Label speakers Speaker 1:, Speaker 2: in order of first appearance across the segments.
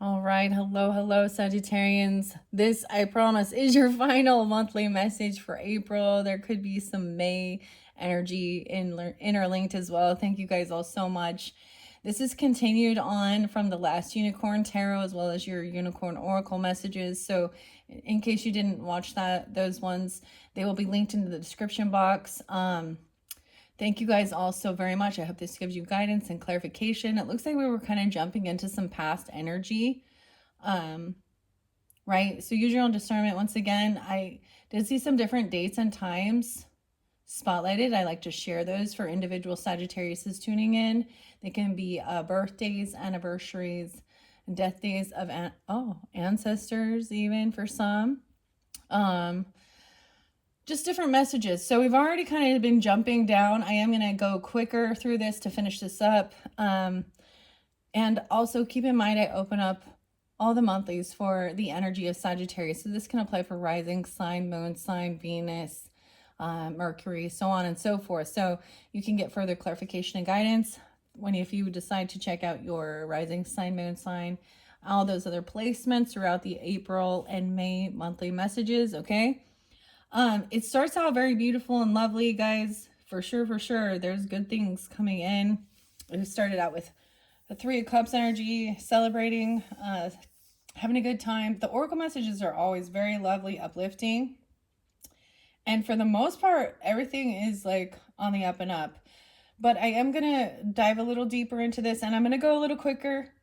Speaker 1: All right. Hello, hello, Sagittarians. This, I promise, is your final monthly message for April. There could be some May energy interlinked as well. Thank you guys all so much. This is continued on from the last Unicorn Tarot as well as your Unicorn Oracle messages. So in case you didn't watch those ones, they will be linked in the description box. Thank you guys all so very much. I hope this gives you guidance and clarification. It looks like we were kind of jumping into some past energy. Right? So use your own discernment. Once again, I did see some different dates and times spotlighted. I like to share those for individual Sagittarius tuning in. They can be birthdays, anniversaries, death days of ancestors, even for some. Just different messages. So we've already kind of been jumping down. I am going to go quicker through this to finish this up. And also keep in mind, I open up all the monthlies for the energy of Sagittarius. So this can apply for rising sign, moon sign, Venus, Mercury, so on and so forth. So you can get further clarification and guidance if you decide to check out your rising sign, moon sign, all those other placements throughout the April and May monthly messages, okay? It starts out very beautiful and lovely, guys. For sure, for sure. There's good things coming in. It started out with the Three of Cups energy, celebrating, having a good time. The Oracle messages are always very lovely, uplifting. And for the most part, everything is like on the up and up. But I am going to dive a little deeper into this, and I'm going to go a little quicker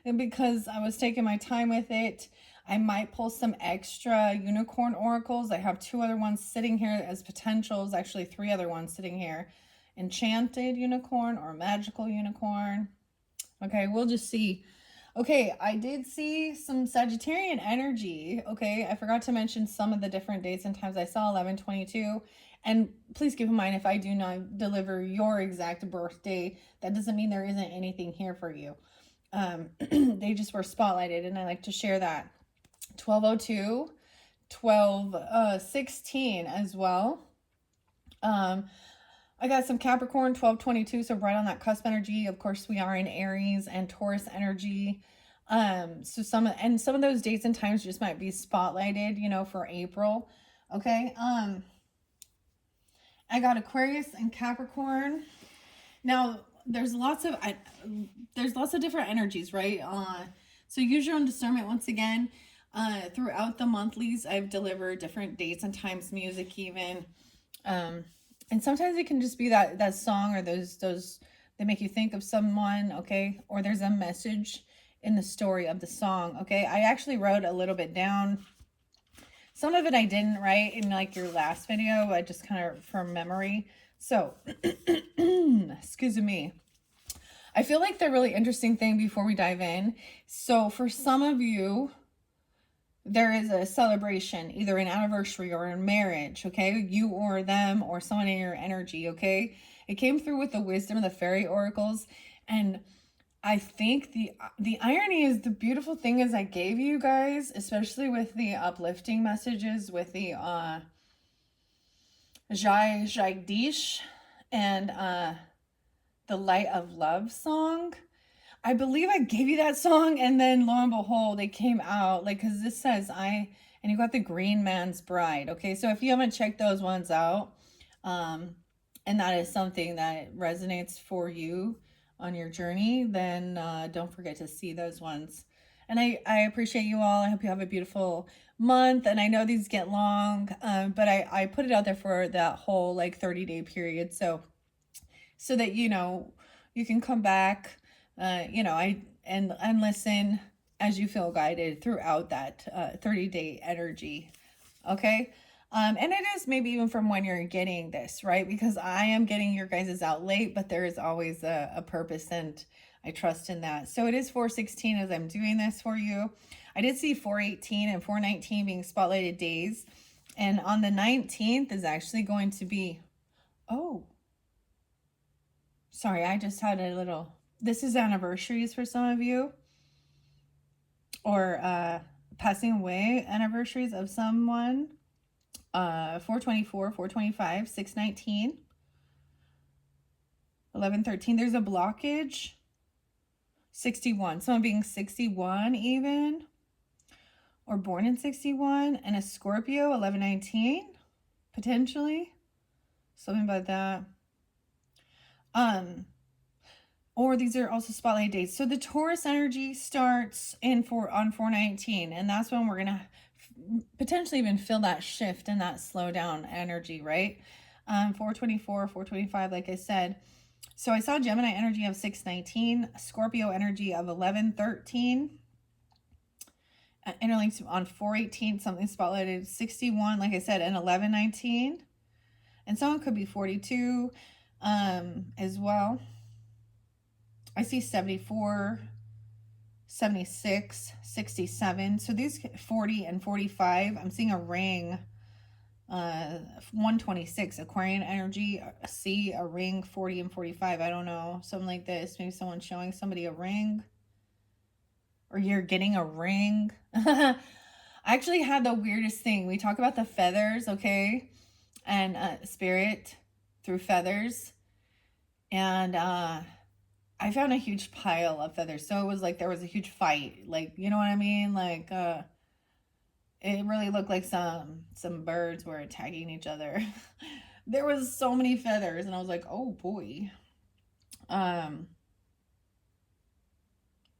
Speaker 1: because I was taking my time with it. I might pull some extra unicorn oracles. I have 2 other ones sitting here as potentials, actually 3 other ones sitting here. Enchanted unicorn or magical unicorn. Okay, we'll just see. Okay, I did see some Sagittarian energy. Okay, I forgot to mention some of the different dates and times I saw 11/22. And please keep in mind, if I do not deliver your exact birthday, that doesn't mean there isn't anything here for you. They just were spotlighted, and I like to share that. 12/02, 12/16 as well. I got some Capricorn 12/22, so right on that cusp energy. Of course, we are in Aries and Taurus energy. So some of those dates and times just might be spotlighted, for April. Okay. I got Aquarius and Capricorn. Now, there's lots of different energies, right? So use your own discernment once again. Throughout the monthlies, I've delivered different dates and times, music even. And sometimes it can just be that song or those that make you think of someone, okay? Or there's a message in the story of the song, okay? I actually wrote a little bit down. Some of it I didn't write in like your last video. I just kind of from memory. So, excuse me. I feel like the really interesting thing before we dive in. So for some of you, there is a celebration, either an anniversary or a marriage, okay? You or them or someone in your energy, okay? It came through with the wisdom of the fairy oracles. And I think the irony is, the beautiful thing is I gave you guys, especially with the uplifting messages, with the Jagdish and the Light of Love song. I believe I gave you that song, and then lo and behold, it came out, like, because this says and you got the Green Man's Bride, okay? So if you haven't checked those ones out, and that is something that resonates for you on your journey, then don't forget to see those ones. And I appreciate you all. I hope you have a beautiful month. And I know these get long, but I put it out there for that whole like 30-day period. So that, you can come back, and listen as you feel guided throughout that 30-day energy. Okay. And it is maybe even from when you're getting this, right? Because I am getting your guys' out late, but there is always a purpose, and I trust in that. So it is 4/16 as I'm doing this for you. I did see 4/18 and 4/19 being spotlighted days. And on the 19th is actually going to be, sorry, I just had a little, this is anniversaries for some of you, or passing away anniversaries of someone. 4/24, 4/25, 6/19, 11/13. There's a blockage. 61. Someone being 61 even, or born in 61, and a Scorpio, 1119, potentially. Something about that. Or these are also spotlight dates. So the Taurus energy starts on 419, and that's when we're gonna potentially even feel that shift and that slowdown energy, right? 424, 425, like I said. So I saw Gemini energy of 619, Scorpio energy of 1113. Interlinks on 418, something spotlighted 61, like I said, and 1119. And someone could be 42 as well. I see 74, 76, 67. So these 40 and 45, I'm seeing a ring. 126, Aquarian energy, a ring, 40 and 45. I don't know, something like this. Maybe someone's showing somebody a ring, or you're getting a ring. I actually had the weirdest thing. We talk about the feathers, okay, and spirit through feathers, and I found a huge pile of feathers. So it was like there was a huge fight, like, you know what I mean, like it really looked like some birds were attacking each other. There was so many feathers, and I was like, oh boy.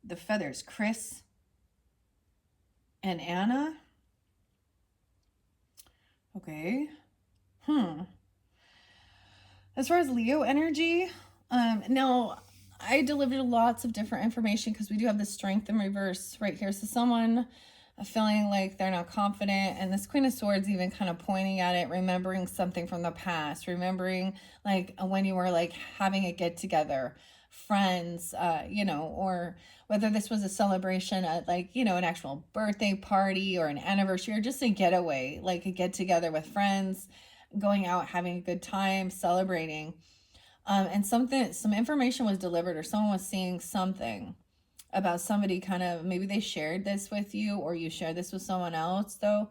Speaker 1: The feathers, Chris and Anna. Okay. As far as Leo energy, now I delivered lots of different information because we do have the strength in reverse right here. So someone feeling like they're not confident, and this Queen of Swords even kind of pointing at it, remembering something from the past, remembering like when you were like having a get together, friends, you know, or whether this was a celebration at like, you know, an actual birthday party or an anniversary, or just a getaway, like a get together with friends, going out, having a good time, celebrating. And some information was delivered, or someone was seeing something about somebody, kind of maybe they shared this with you, or you shared this with someone else though,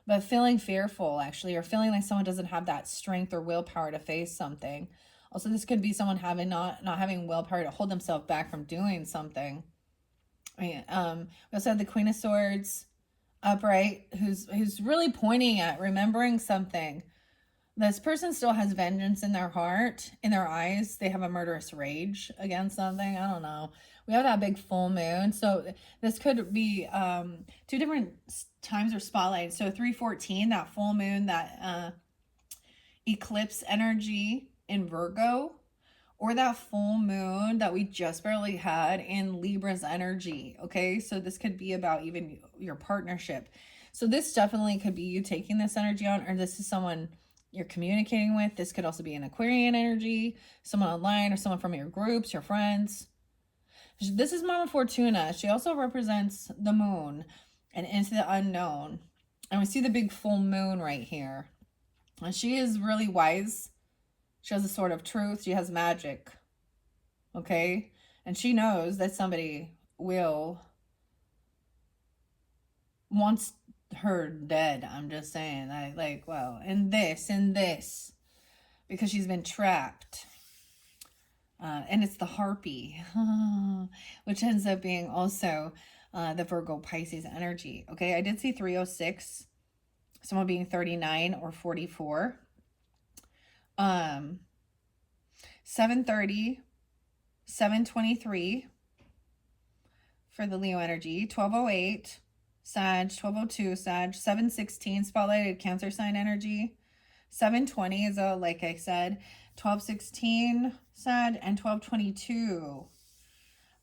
Speaker 1: but feeling fearful actually, or feeling like someone doesn't have that strength or willpower to face something. Also, this could be someone having not having willpower to hold themselves back from doing something. We also have the Queen of Swords upright, who's really pointing at remembering something. This person still has vengeance in their heart, in their eyes. They have a murderous rage against something. I don't know. We have that big full moon. So this could be two different times or spotlights. So 314, that full moon, that eclipse energy in Virgo, or that full moon that we just barely had in Libra's energy. Okay, so this could be about even your partnership. So this definitely could be you taking this energy on, or this is someone you're communicating with. This could also be an Aquarian energy, someone online, or someone from your groups, your friends. This is Mama Fortuna. She also represents the moon and into the unknown. And we see the big full moon right here. And she is really wise. She has a sword of truth. She has magic. Okay? And she knows that somebody wants her dead. I'm just saying. In this. Because she's been trapped. And it's the harpy. Which ends up being also the Virgo Pisces energy. Okay? I did see 306. Someone being 39 or 44. 730, 723 for the Leo energy, 1208, Sag, 1202, Sag, 716, spotlighted Cancer sign energy, 720 is like I said, 1216, Sag, and 1222.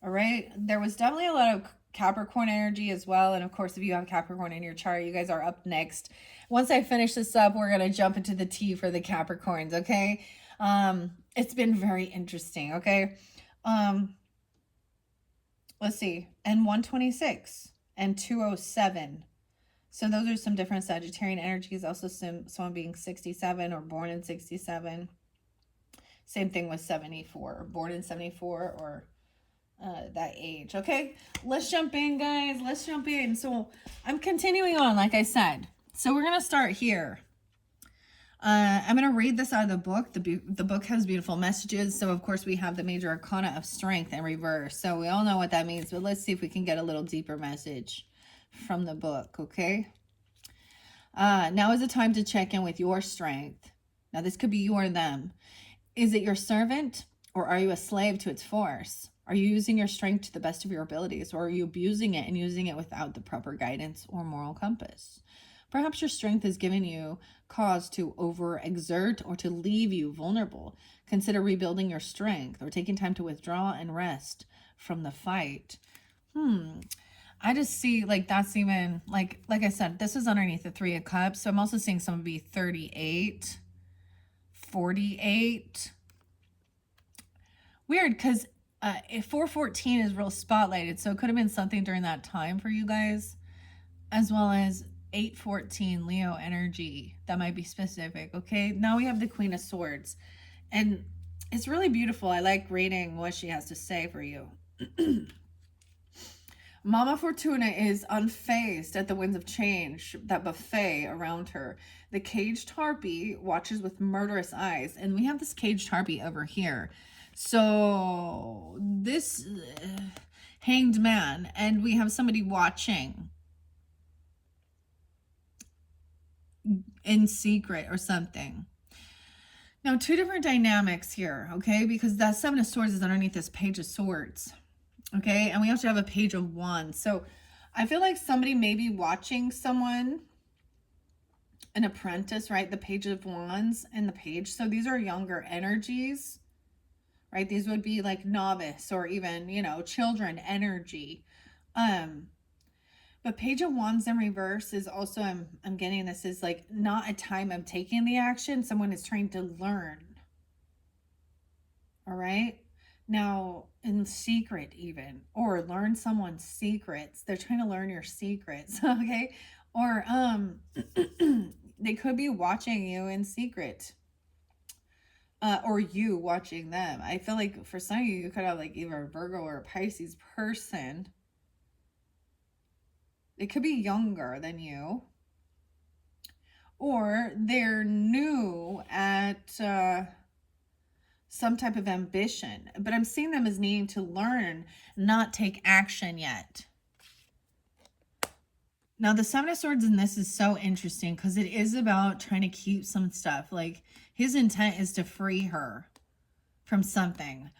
Speaker 1: All right, there was definitely a lot of Capricorn energy as well. And of course, if you have Capricorn in your chart, you guys are up next. Once I finish this up, we're going to jump into the tea for the Capricorns. Okay. It's been very interesting. Okay. Let's see. And 126 and 207. So those are some different Sagittarian energies. Also someone being 67 or born in 67. Same thing with 74, born in 74 or that age. Okay, let's jump in, guys. Let's jump in. So I'm continuing on, like I said. So we're gonna start here. I'm going to read this out of the book. The book has beautiful messages. So, of course, we have the major arcana of strength in reverse. So, we all know what that means. But let's see if we can get a little deeper message from the book, okay? Now is the time to check in with your strength. Now, this could be you or them. Is it your servant, or are you a slave to its force? Are you using your strength to the best of your abilities, or are you abusing it and using it without the proper guidance or moral compass? Perhaps your strength is giving you cause to overexert or to leave you vulnerable. Consider rebuilding your strength or taking time to withdraw and rest from the fight. I just see like that's even like I said, this is underneath the 3 of Cups. So I'm also seeing someone be 38, 48. Weird, because 414 is real spotlighted. So it could have been something during that time for you guys, as well as 814 Leo energy. That might be specific. Okay. Now we have the Queen of Swords. And it's really beautiful. I like reading what she has to say for you. Mama Fortuna is unfazed at the winds of change, that buffet around her. The caged harpy watches with murderous eyes. And we have this caged harpy over here. So this hanged man, and we have somebody watching in secret or something. Now, 2 different dynamics here, okay? Because that 7 of Swords is underneath this Page of Swords. Okay, and we also have a Page of Wands. So I feel like somebody may be watching someone, an apprentice, right? The Page of Wands and the Page. So these are younger energies, right? These would be like novice or even, you know, children energy. But Page of Wands in reverse is also, I'm getting this is like not a time of taking the action. Someone is trying to learn. All right. Now, in secret even, or learn someone's secrets. They're trying to learn your secrets, okay? Or they could be watching you in secret. Or you watching them. I feel like for some of you, you could have like either a Virgo or a Pisces person. It could be younger than you. Or they're new at some type of ambition, but I'm seeing them as needing to learn, not take action yet. Now, the 7 of Swords in this is so interesting because it is about trying to keep some stuff. Like, his intent is to free her from something.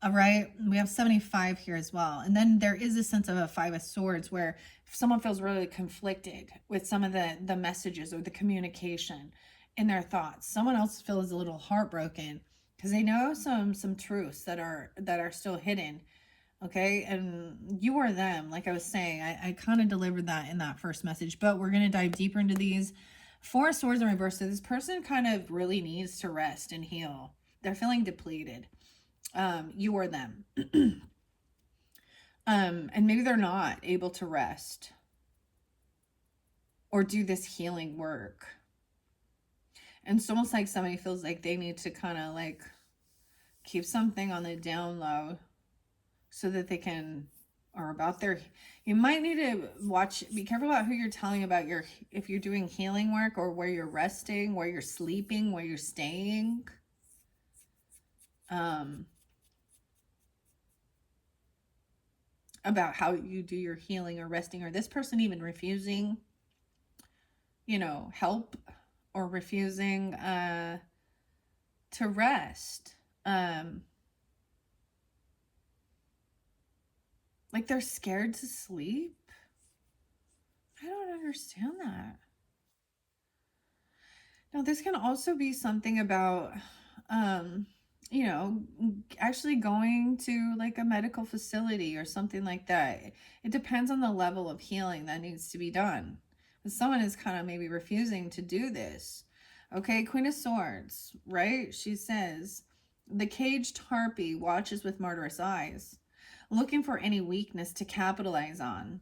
Speaker 1: All right, we have 75 here as well. And then there is a sense of a 5 of Swords where if someone feels really conflicted with some of the messages or the communication in their thoughts, someone else feels a little heartbroken because they know some truths that are still hidden. Okay, and you or them, like I was saying, I kind of delivered that in that first message, but we're going to dive deeper into these. 4 of Swords in reverse. So this person kind of really needs to rest and heal. They're feeling depleted. You or them. And maybe they're not able to rest or do this healing work. And it's almost like somebody feels like they need to kind of like keep something on the down low so that they can, or about their, you might need to watch, be careful about who you're telling about your, if you're doing healing work or where you're resting, where you're sleeping, where you're staying. About how you do your healing or resting, or this person even refusing, you know, help or refusing to rest. Like they're scared to sleep. I don't understand that. Now, this can also be something about, you know, actually going to like a medical facility or something like that. It depends on the level of healing that needs to be done. But someone is kind of maybe refusing to do this. Okay, Queen of Swords, right? She says, the caged harpy watches with murderous eyes, looking for any weakness to capitalize on.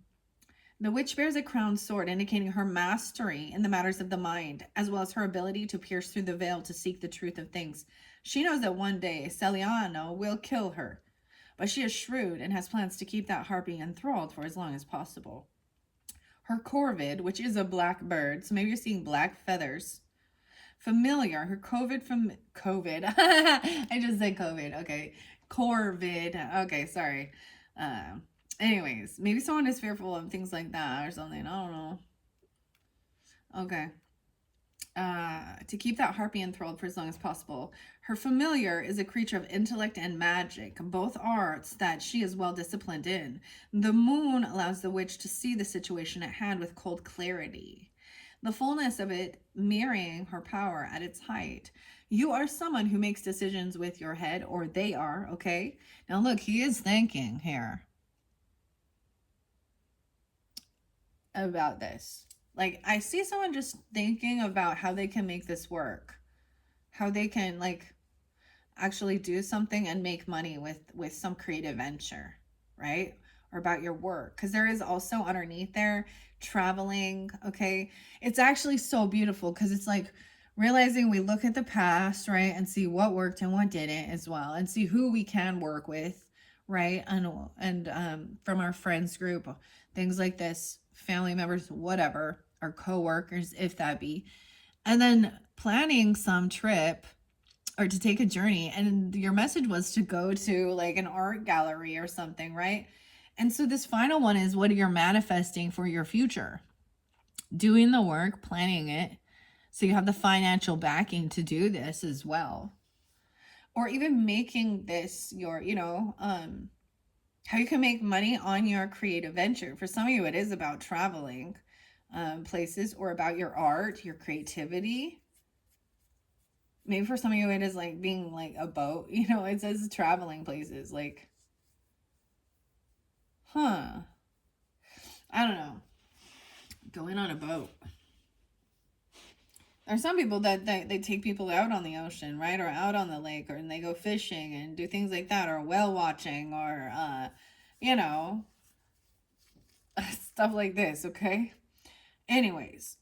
Speaker 1: The witch bears a crowned sword, indicating her mastery in the matters of the mind, as well as her ability to pierce through the veil to seek the truth of things. She knows that one day Celiano will kill her, but she is shrewd and has plans to keep that harpy enthralled for as long as possible. Her corvid, which is a black bird, so maybe you're seeing black feathers, familiar, her COVID. I just said COVID. Okay. Corvid. Okay, sorry. Anyways, maybe someone is fearful of things like that or something. I don't know. Okay. To keep that harpy enthralled for as long as possible. Her familiar is a creature of intellect and magic, both arts that she is well disciplined in. The moon allows the witch to see the situation at hand with cold clarity, the fullness of it mirroring her power at its height. You are someone who makes decisions with your head, or they are, okay? Now, look, he is thinking here about this. Like, I see someone just thinking about how they can make this work, how they can, like, actually do something and make money with some creative venture, right? Or about your work, because there is also underneath there traveling. Okay, it's actually so beautiful because it's like realizing we look at the past, right, and see what worked and what didn't as well, and see who we can work with, right? And from our friends group, things like this, family members, whatever, our co-workers, if that be, and then planning some trip or to take a journey. And your message was to go to like an art gallery or something, right? And so this final one is what you're manifesting for your future, doing the work, planning it, so you have the financial backing to do this as well, or even making this your, how you can make money on your creative venture. For some of you, it is about traveling places, or about your art, your creativity. Maybe for some of you, it is like being like a boat. It says traveling places. Like, I don't know. Going on a boat. There's some people that they take people out on the ocean, right? Or out on the lake, or and they go fishing and do things like that, or whale watching, or, stuff like this, okay? Anyways,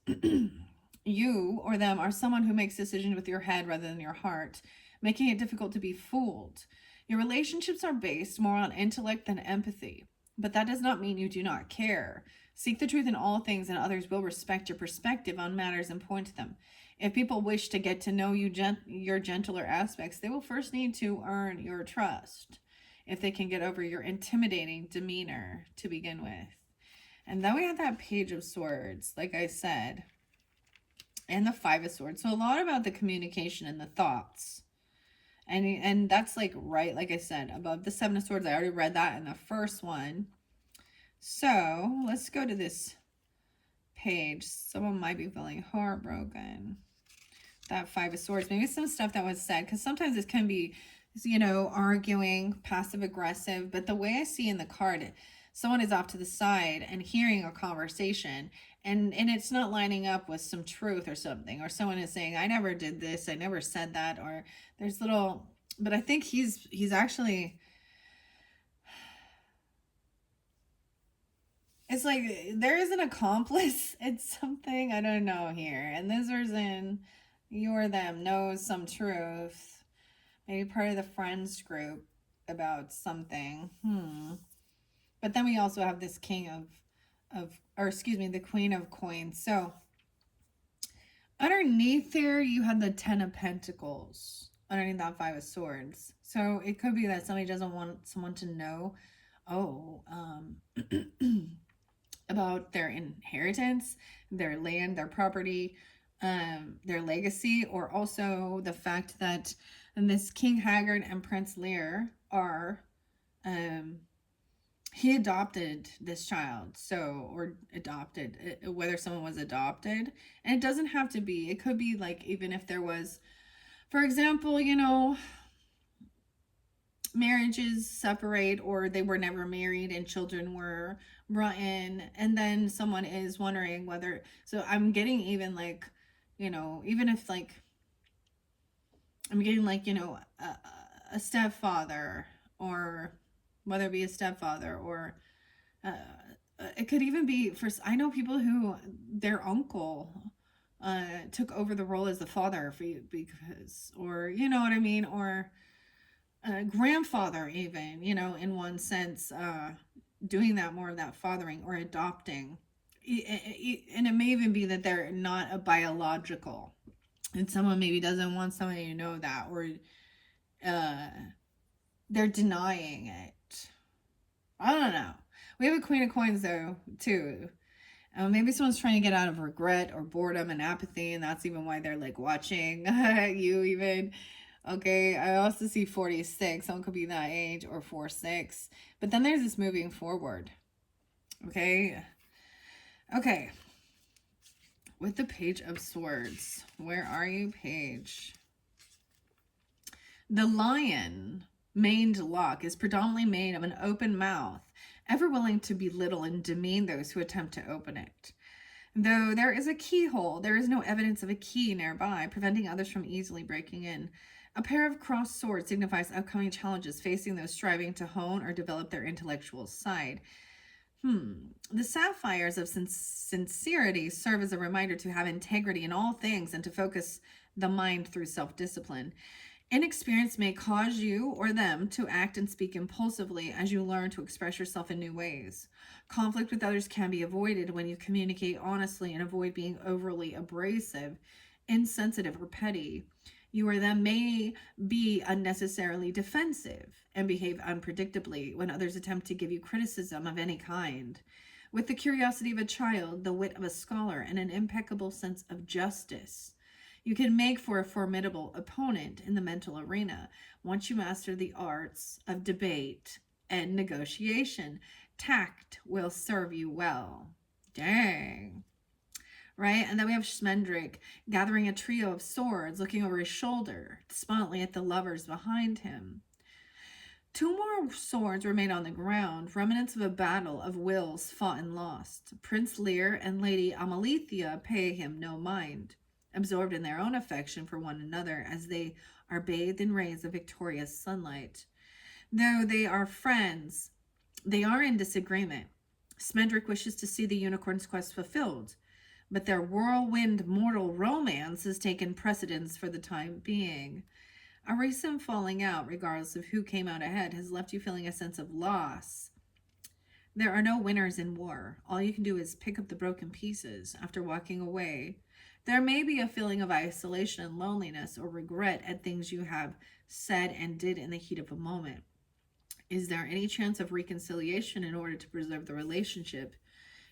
Speaker 1: you or them are someone who makes decisions with your head rather than your heart, making it difficult to be fooled. Your relationships are based more on intellect than empathy, but that does not mean you do not care. Seek the truth in all things, and others will respect your perspective on matters and point to them. If people wish to get to know you, your gentler aspects, they will first need to earn your trust. If they can get over your intimidating demeanor to begin with. And then we have that Page of Swords, like I said, and the Five of Swords. So a lot about the communication and the thoughts. And that's like right, like I said, above the Seven of Swords. I already read that in the first one. So let's go to this page. Someone might be feeling heartbroken. That Five of Swords. Maybe some stuff that was said, because sometimes this can be, arguing, passive aggressive. But the way I see in the card, someone is off to the side and hearing a conversation, and it's not lining up with some truth or something, or someone is saying, I never did this, I never said that, or there's little, but I think he's actually, it's like there is an accomplice. It's something, I don't know here, and this person, you or them, knows some truth, maybe part of the friends group about something. But then we also have this the Queen of Coins. So underneath there, you have the Ten of Pentacles underneath that Five of Swords. So it could be that somebody doesn't want someone to know, about their inheritance, their land, their property, their legacy, or also the fact that this King Haggard and Prince Lear are, he adopted this child, or adopted, whether someone was adopted. And it doesn't have to be, it could be like, even if there was, for example, marriages separate, or they were never married and children were brought in, and then someone is wondering whether, so I'm getting even like, even if like, I'm getting like, a stepfather, or whether it be a stepfather, or it could even be I know people who their uncle took over the role as the father because, or you know what I mean, or grandfather even, in one sense, doing that, more of that fathering or adopting. And it may even be that they're not a biological And someone maybe doesn't want somebody to know that, or uh, they're denying it. I don't know. We have a Queen of Coins, though, too. Maybe someone's trying to get out of regret or boredom and apathy, and that's even why they're like watching you even. Okay, I also see 46. Someone could be that age, or 4-6. But then there's this moving forward. Okay. Okay. With the Page of Swords. Where are you, Page? The lion maned lock is predominantly made of an open mouth, ever willing to belittle and demean those who attempt to open it. Though there is a keyhole, there is no evidence of a key nearby, preventing others from easily breaking in. A pair of crossed swords signifies upcoming challenges facing those striving to hone or develop their intellectual side. The sapphires of sincerity serve as a reminder to have integrity in all things and to focus the mind through self-discipline. Inexperience may cause you or them to act and speak impulsively as you learn to express yourself in new ways. Conflict with others can be avoided when you communicate honestly and avoid being overly abrasive, insensitive, or petty. You or them may be unnecessarily defensive and behave unpredictably when others attempt to give you criticism of any kind. With the curiosity of a child, the wit of a scholar, and an impeccable sense of justice, you can make for a formidable opponent in the mental arena once you master the arts of debate and negotiation. Tact will serve you well. Dang. Right? And then we have Schmendrick gathering a trio of swords, looking over his shoulder, despondently at the lovers behind him. 2 more swords remain on the ground, remnants of a battle of wills fought and lost. Prince Lear and Lady Amalithea pay him no mind, absorbed in their own affection for one another as they are bathed in rays of victorious sunlight. Though they are friends, they are in disagreement. Smendrick wishes to see the unicorn's quest fulfilled, but their whirlwind mortal romance has taken precedence for the time being. A recent falling out, regardless of who came out ahead, has left you feeling a sense of loss. There are no winners in war. All you can do is pick up the broken pieces after walking away. There may be a feeling of isolation and loneliness or regret at things you have said and did in the heat of a moment. Is there any chance of reconciliation in order to preserve the relationship?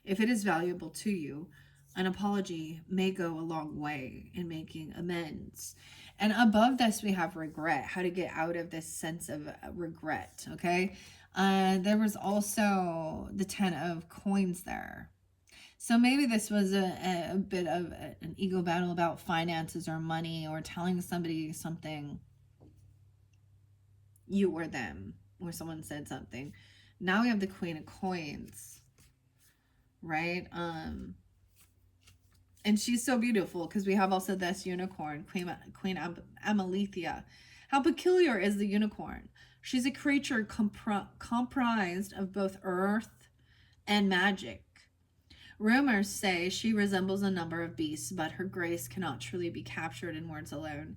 Speaker 1: If it is valuable to you, an apology may go a long way in making amends. And above this, we have regret, how to get out of this sense of regret, okay? There was also the 10 of coins there. So maybe this was a bit of an ego battle about finances or money or telling somebody something, you or them, or someone said something. Now we have the Queen of Coins, right? And she's so beautiful because we have also this unicorn, Queen Amalithea. How peculiar is the unicorn? She's a creature comprised of both earth and magic. Rumors say she resembles a number of beasts, but her grace cannot truly be captured in words alone.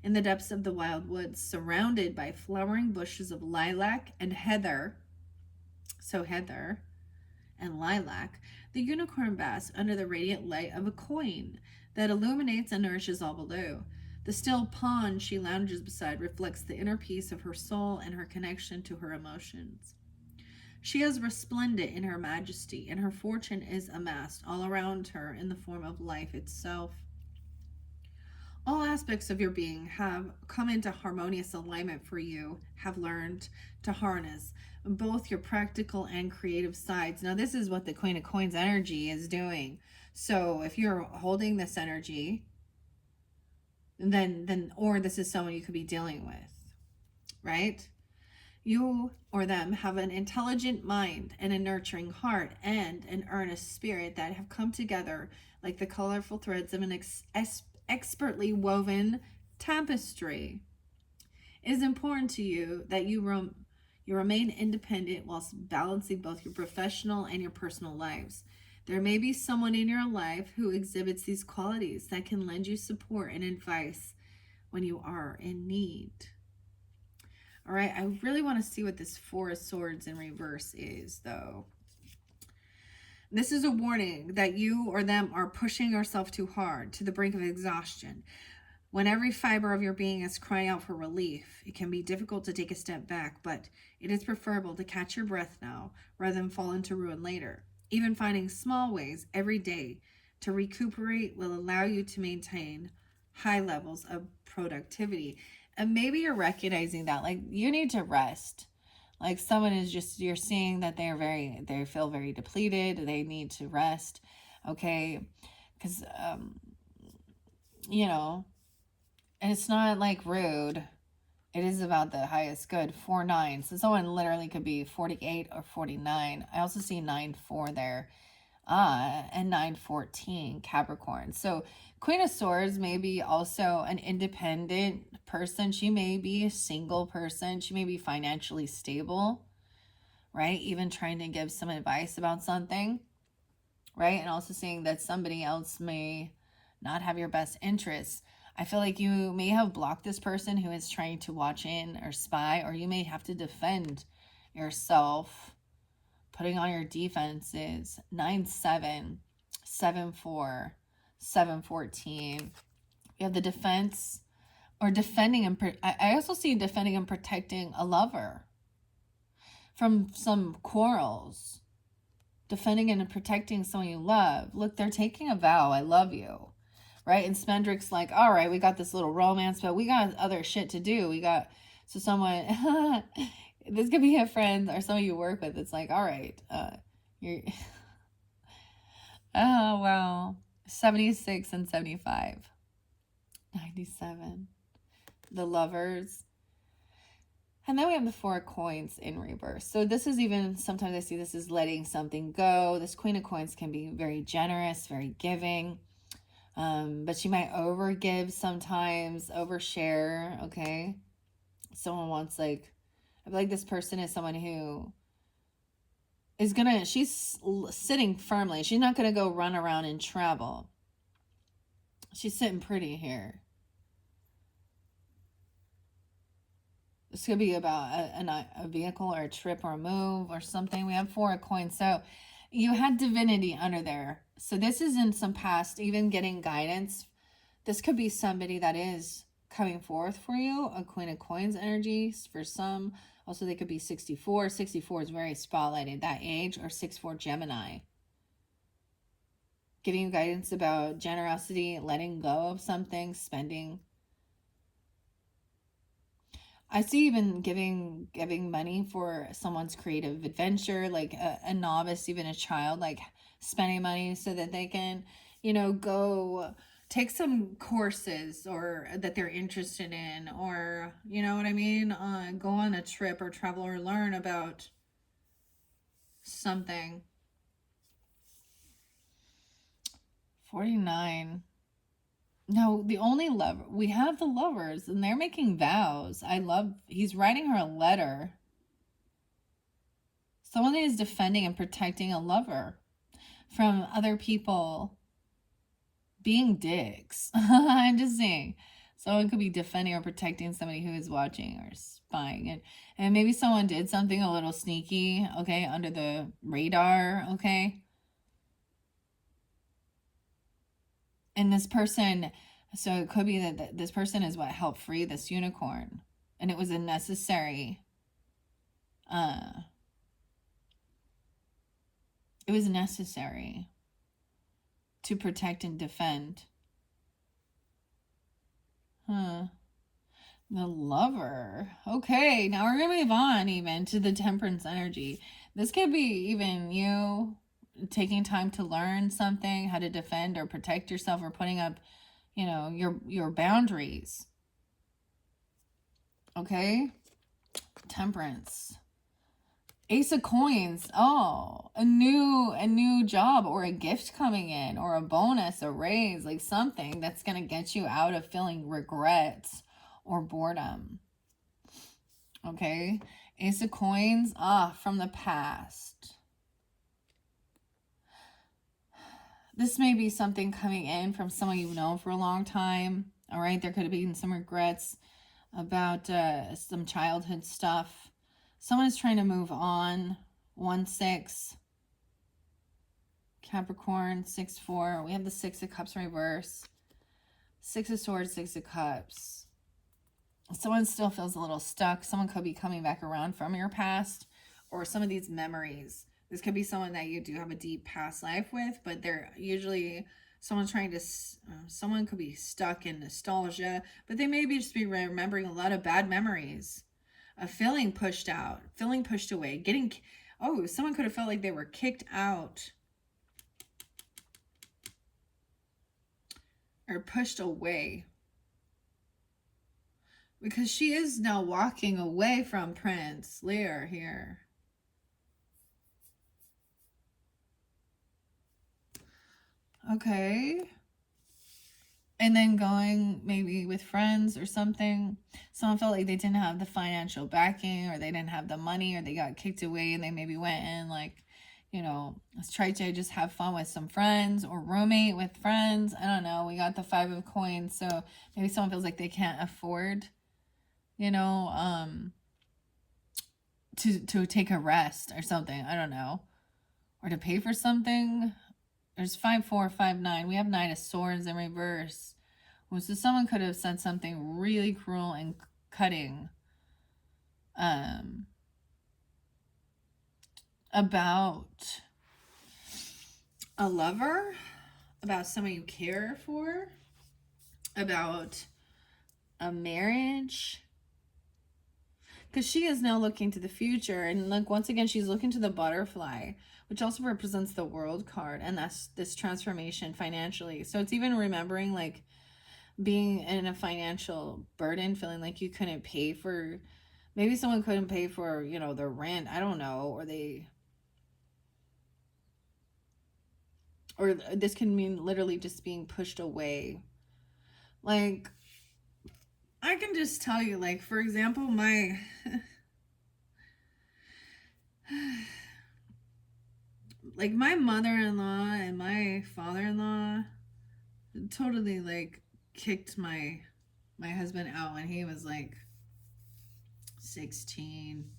Speaker 1: In the depths of the wild woods, surrounded by flowering bushes of lilac and heather, and lilac, the unicorn basks under the radiant light of a coin that illuminates and nourishes all below. The still pond she lounges beside reflects the inner peace of her soul and her connection to her emotions. She is resplendent in her majesty, and her fortune is amassed all around her in the form of life itself. All aspects of your being have come into harmonious alignment for you, have learned to harness both your practical and creative sides. Now, this is what the Queen of Coins energy is doing. So if you're holding this energy, then or this is someone you could be dealing with, right? You or them have an intelligent mind and a nurturing heart and an earnest spirit that have come together like the colorful threads of an expertly woven tapestry. It is important to you that you remain independent whilst balancing both your professional and your personal lives. There may be someone in your life who exhibits these qualities that can lend you support and advice when you are in need. All right, I really want to see what this Four of Swords in reverse is, though. This is a warning that you or them are pushing yourself too hard to the brink of exhaustion.
Speaker 2: When every fiber of your being is crying out for relief, it can be difficult to take a step back, but it is preferable to catch your breath now rather than fall into ruin later. Even finding small ways every day to recuperate will allow you to maintain high levels of productivity. And maybe you're recognizing that, like, you need to rest. Like, someone is just, you're seeing that they feel very depleted, they need to rest. Okay. Because, you know, and it's not like rude. It is about the highest good. 4-9. So someone literally could be 48 or 49. I also see 9-4 there. And 9-14 Capricorn. So Queen of Swords may be also an independent person. She may be a single person. She may be financially stable, right? Even trying to give some advice about something, right? And also saying that somebody else may not have your best interests. I feel like you may have blocked this person who is trying to watch in or spy, or you may have to defend yourself, putting on your defenses. 9-7, 7-4, 7-14. You have the defense or defending and I also see defending and protecting a lover from some quarrels. Defending and protecting someone you love. Look, they're taking a vow. I love you. Right? And Spendrick's like, all right, we got this little romance, but we got other shit to do. We got, so someone, this could be a friend or someone you work with. It's like, all right, you're, oh, wow. 76 and 75. 97. The lovers. And then we have the 4 of coins in reverse. So this is even, sometimes I see this as letting something go. This Queen of Coins can be very generous, very giving. But she might overgive sometimes, overshare, okay? Someone wants, like, I feel like this person is someone who is gonna, she's sitting firmly. She's not gonna go run around and travel. She's sitting pretty here. This could be about a vehicle or a trip or a move or something. We have 4 of coins. So you had divinity under there. So this is in some past, even getting guidance. This could be somebody that is coming forth for you. A Queen of Coins energy for some. Also, they could be 64. 64 is very spotlighted, that age, or 6-4 Gemini. Giving you guidance about generosity, letting go of something, spending. I see even giving money for someone's creative adventure, like a novice, even a child, like spending money so that they can, go take some courses or that they're interested in, or you know what I mean, go on a trip or travel or learn about something. 49. No, the only lover, we have the lovers and they're making vows. He's writing her a letter. Someone is defending and protecting a lover from other people being dicks. I'm just saying. Someone could be defending or protecting somebody who is watching or spying. And maybe someone did something a little sneaky, okay, under the radar, okay? And this person, so it could be that this person is what helped free this unicorn. And it was a necessary, it was necessary to protect and defend. The lover. Okay, now we're going to move on even to the temperance energy. This could be even you taking time to learn something, how to defend or protect yourself, or putting up, your boundaries. Okay? Temperance. Ace of Coins. Oh, a new job or a gift coming in, or a bonus, a raise, like something that's going to get you out of feeling regrets or boredom. Okay? Ace of Coins, from the past. This may be something coming in from someone you've known for a long time. All right? There could have been some regrets about some childhood stuff. Someone is trying to move on. 1-6. Capricorn, 6-4. We have the 6 of Cups reverse.
Speaker 1: Six of Swords, Six of Cups. Someone still feels a little stuck. Someone could be coming back around from your past or some of these memories. This could be someone that you do have a deep past life with, but they're usually someone's trying to, someone could be stuck in nostalgia, but they may just be remembering a lot of bad memories of feeling pushed out, feeling pushed away, getting, oh, someone could have felt like they were kicked out or pushed away. Because she is now walking away from Prince Lear here. Okay. And then going maybe with friends or something. Someone felt like they didn't have the financial backing, or they didn't have the money, or they got kicked away and they maybe went in like, you know, let's try to just have fun with some friends or roommate with friends. I don't know. We got the 5 of coins. So maybe someone feels like they can't afford, you know, to take a rest or something. I don't know. Or to pay for something. There's 5, 4, 5, 9. We have 9 of Swords in reverse. So someone could have said something really cruel and cutting about a lover, about someone you care for, about a marriage. Because she is now looking to the future. And look, once again, she's looking to the butterfly, which also represents the World card. And that's this transformation financially. So it's even remembering like being in a financial burden, feeling like you couldn't pay for, maybe someone couldn't pay for, you know, their rent. I don't know. Or this can mean literally just being pushed away. Like, I can just tell you, like, for example, my like my mother-in-law and my father-in-law totally like kicked my husband out when he was like 16,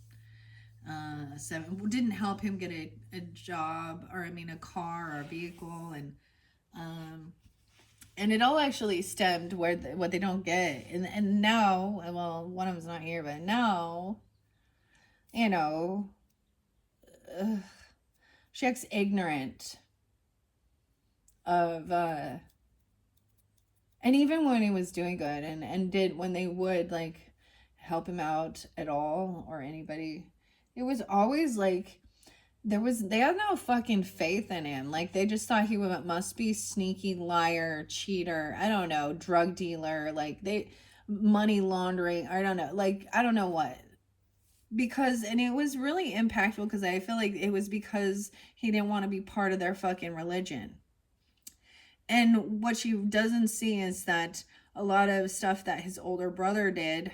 Speaker 1: 7. Didn't help him get a job, or I mean a car or a vehicle. And it all actually stemmed where what they don't get. And now, well, one of them's not here, but now, you know, she acts ignorant of and even when he was doing good and did, when they would like help him out at all, or anybody, it was always like they had no fucking faith in him. Like they just thought he must be sneaky liar, cheater, I don't know, drug dealer, like they money laundering, I don't know, like I don't know what. Because, and it was really impactful because I feel like it was because he didn't want to be part of their fucking religion. And what she doesn't see is that a lot of stuff that his older brother did,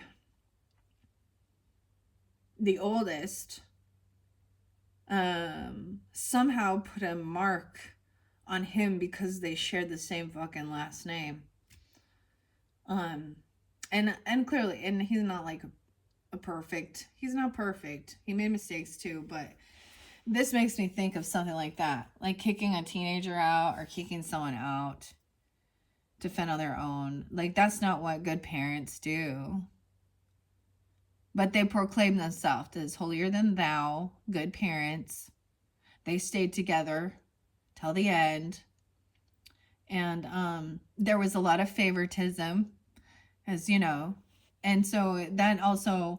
Speaker 1: the oldest, somehow put a mark on him because they shared the same fucking last name. And clearly, and he's not like he's not perfect. He made mistakes too, but this makes me think of something like that, like kicking a teenager out or kicking someone out to fend on their own. Like that's not what good parents do. But they proclaim themselves as holier than thou, good parents. They stayed together till the end. And there was a lot of favoritism, as you know. And so that also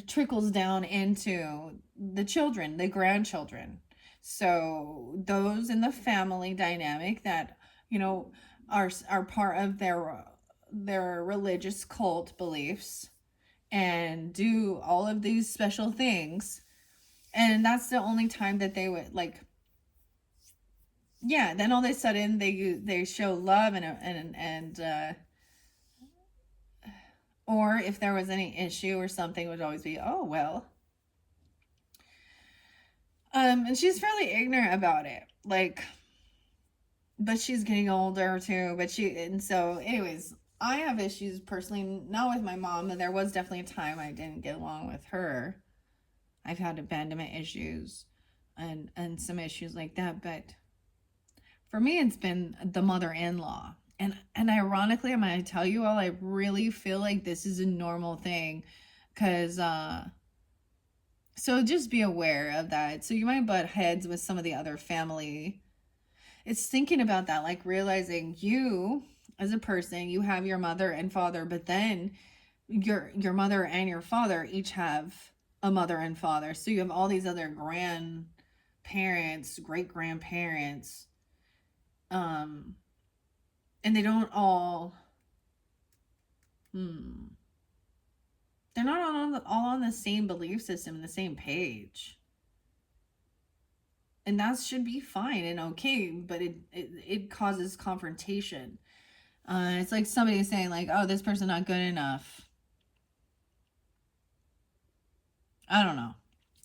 Speaker 1: trickles down into the children, the grandchildren. So those in the family dynamic that, you know, are part of their religious cult beliefs and do all of these special things, and that's the only time that they would like, yeah, then all of a sudden they show love and or if there was any issue or something, it would always be, oh well. And she's fairly ignorant about it, like, but she's getting older too. And so anyways, I have issues personally, not with my mom, but there was definitely a time I didn't get along with her. I've had abandonment issues and some issues like that, but for me it's been the mother-in-law. And ironically, I'm gonna tell you all, I really feel like this is a normal thing, because so just be aware of that. So you might butt heads with some of the other family. It's thinking about that, like realizing you as a person, you have your mother and father, but then your mother and your father each have a mother and father. So you have all these other grandparents, great grandparents, um, and they don't all, hmm, they're not all on the same belief system and the same page. And that should be fine and okay, but it causes confrontation. It's like somebody saying like, oh, this person not good enough. I don't know.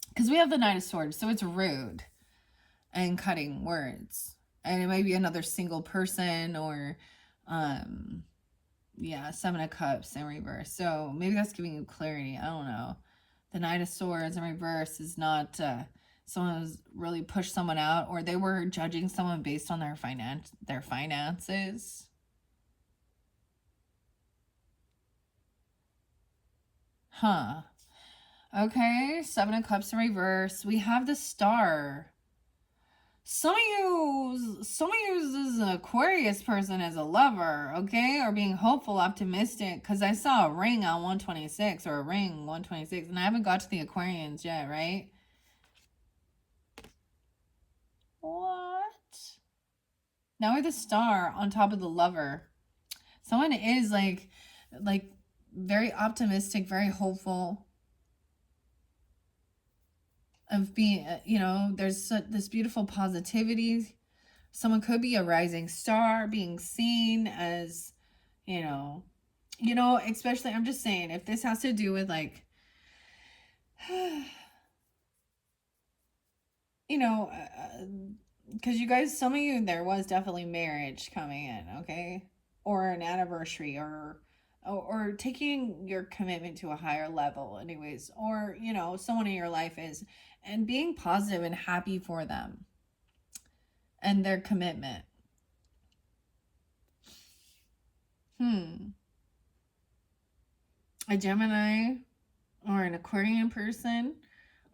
Speaker 1: Because we have the Knight of Swords, so it's rude and cutting words. And it might be another single person, or yeah, Seven of Cups in reverse. So maybe that's giving you clarity. I don't know. The Knight of Swords in reverse is not someone who's really pushed someone out, or they were judging someone based on their finances. Huh. Okay, Seven of Cups in reverse. We have the Star. Some of you as an Aquarius person as a lover, okay, are being hopeful, optimistic, because I saw a ring on 126, or a ring 126, and I haven't got to the Aquarians yet, right? What? Now we're the Star on top of the lover. Someone is like very optimistic, very hopeful of being, there's this beautiful positivity. Someone could be a rising star, being seen as, you know, especially, I'm just saying, if this has to do with like, you know, because you guys, some of you, there was definitely marriage coming in, okay, or an anniversary, or taking your commitment to a higher level, anyways, or someone in your life is, and being positive and happy for them and their commitment. A Gemini or an Aquarian person,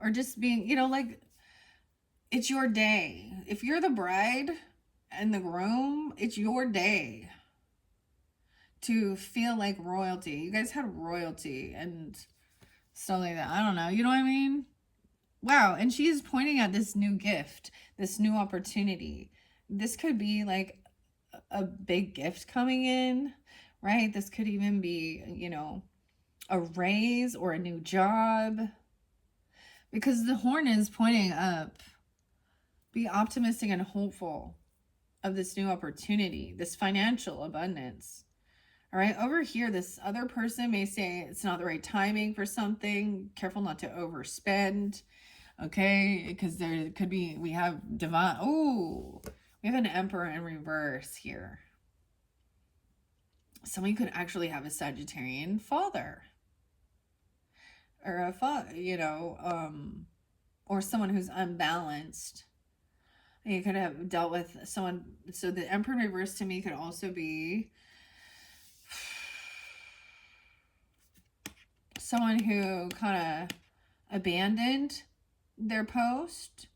Speaker 1: or just being, like, it's your day. If you're the bride and the groom, it's your day to feel like royalty. You guys had royalty and stuff like that. I don't know. You know what I mean? Wow. And she's pointing at this new gift, this new opportunity. This could be like a big gift coming in, right? This could even be, a raise or a new job, because the horn is pointing up. Be optimistic and hopeful of this new opportunity, this financial abundance. All right, over here, this other person may say it's not the right timing for something. Careful not to overspend, okay? Because there could be, we have divine, we have an Emperor in reverse here. Somebody could actually have a Sagittarian father, or a father, or someone who's unbalanced. You could have dealt with someone. So the Emperor in reverse to me could also be someone who kind of abandoned their post.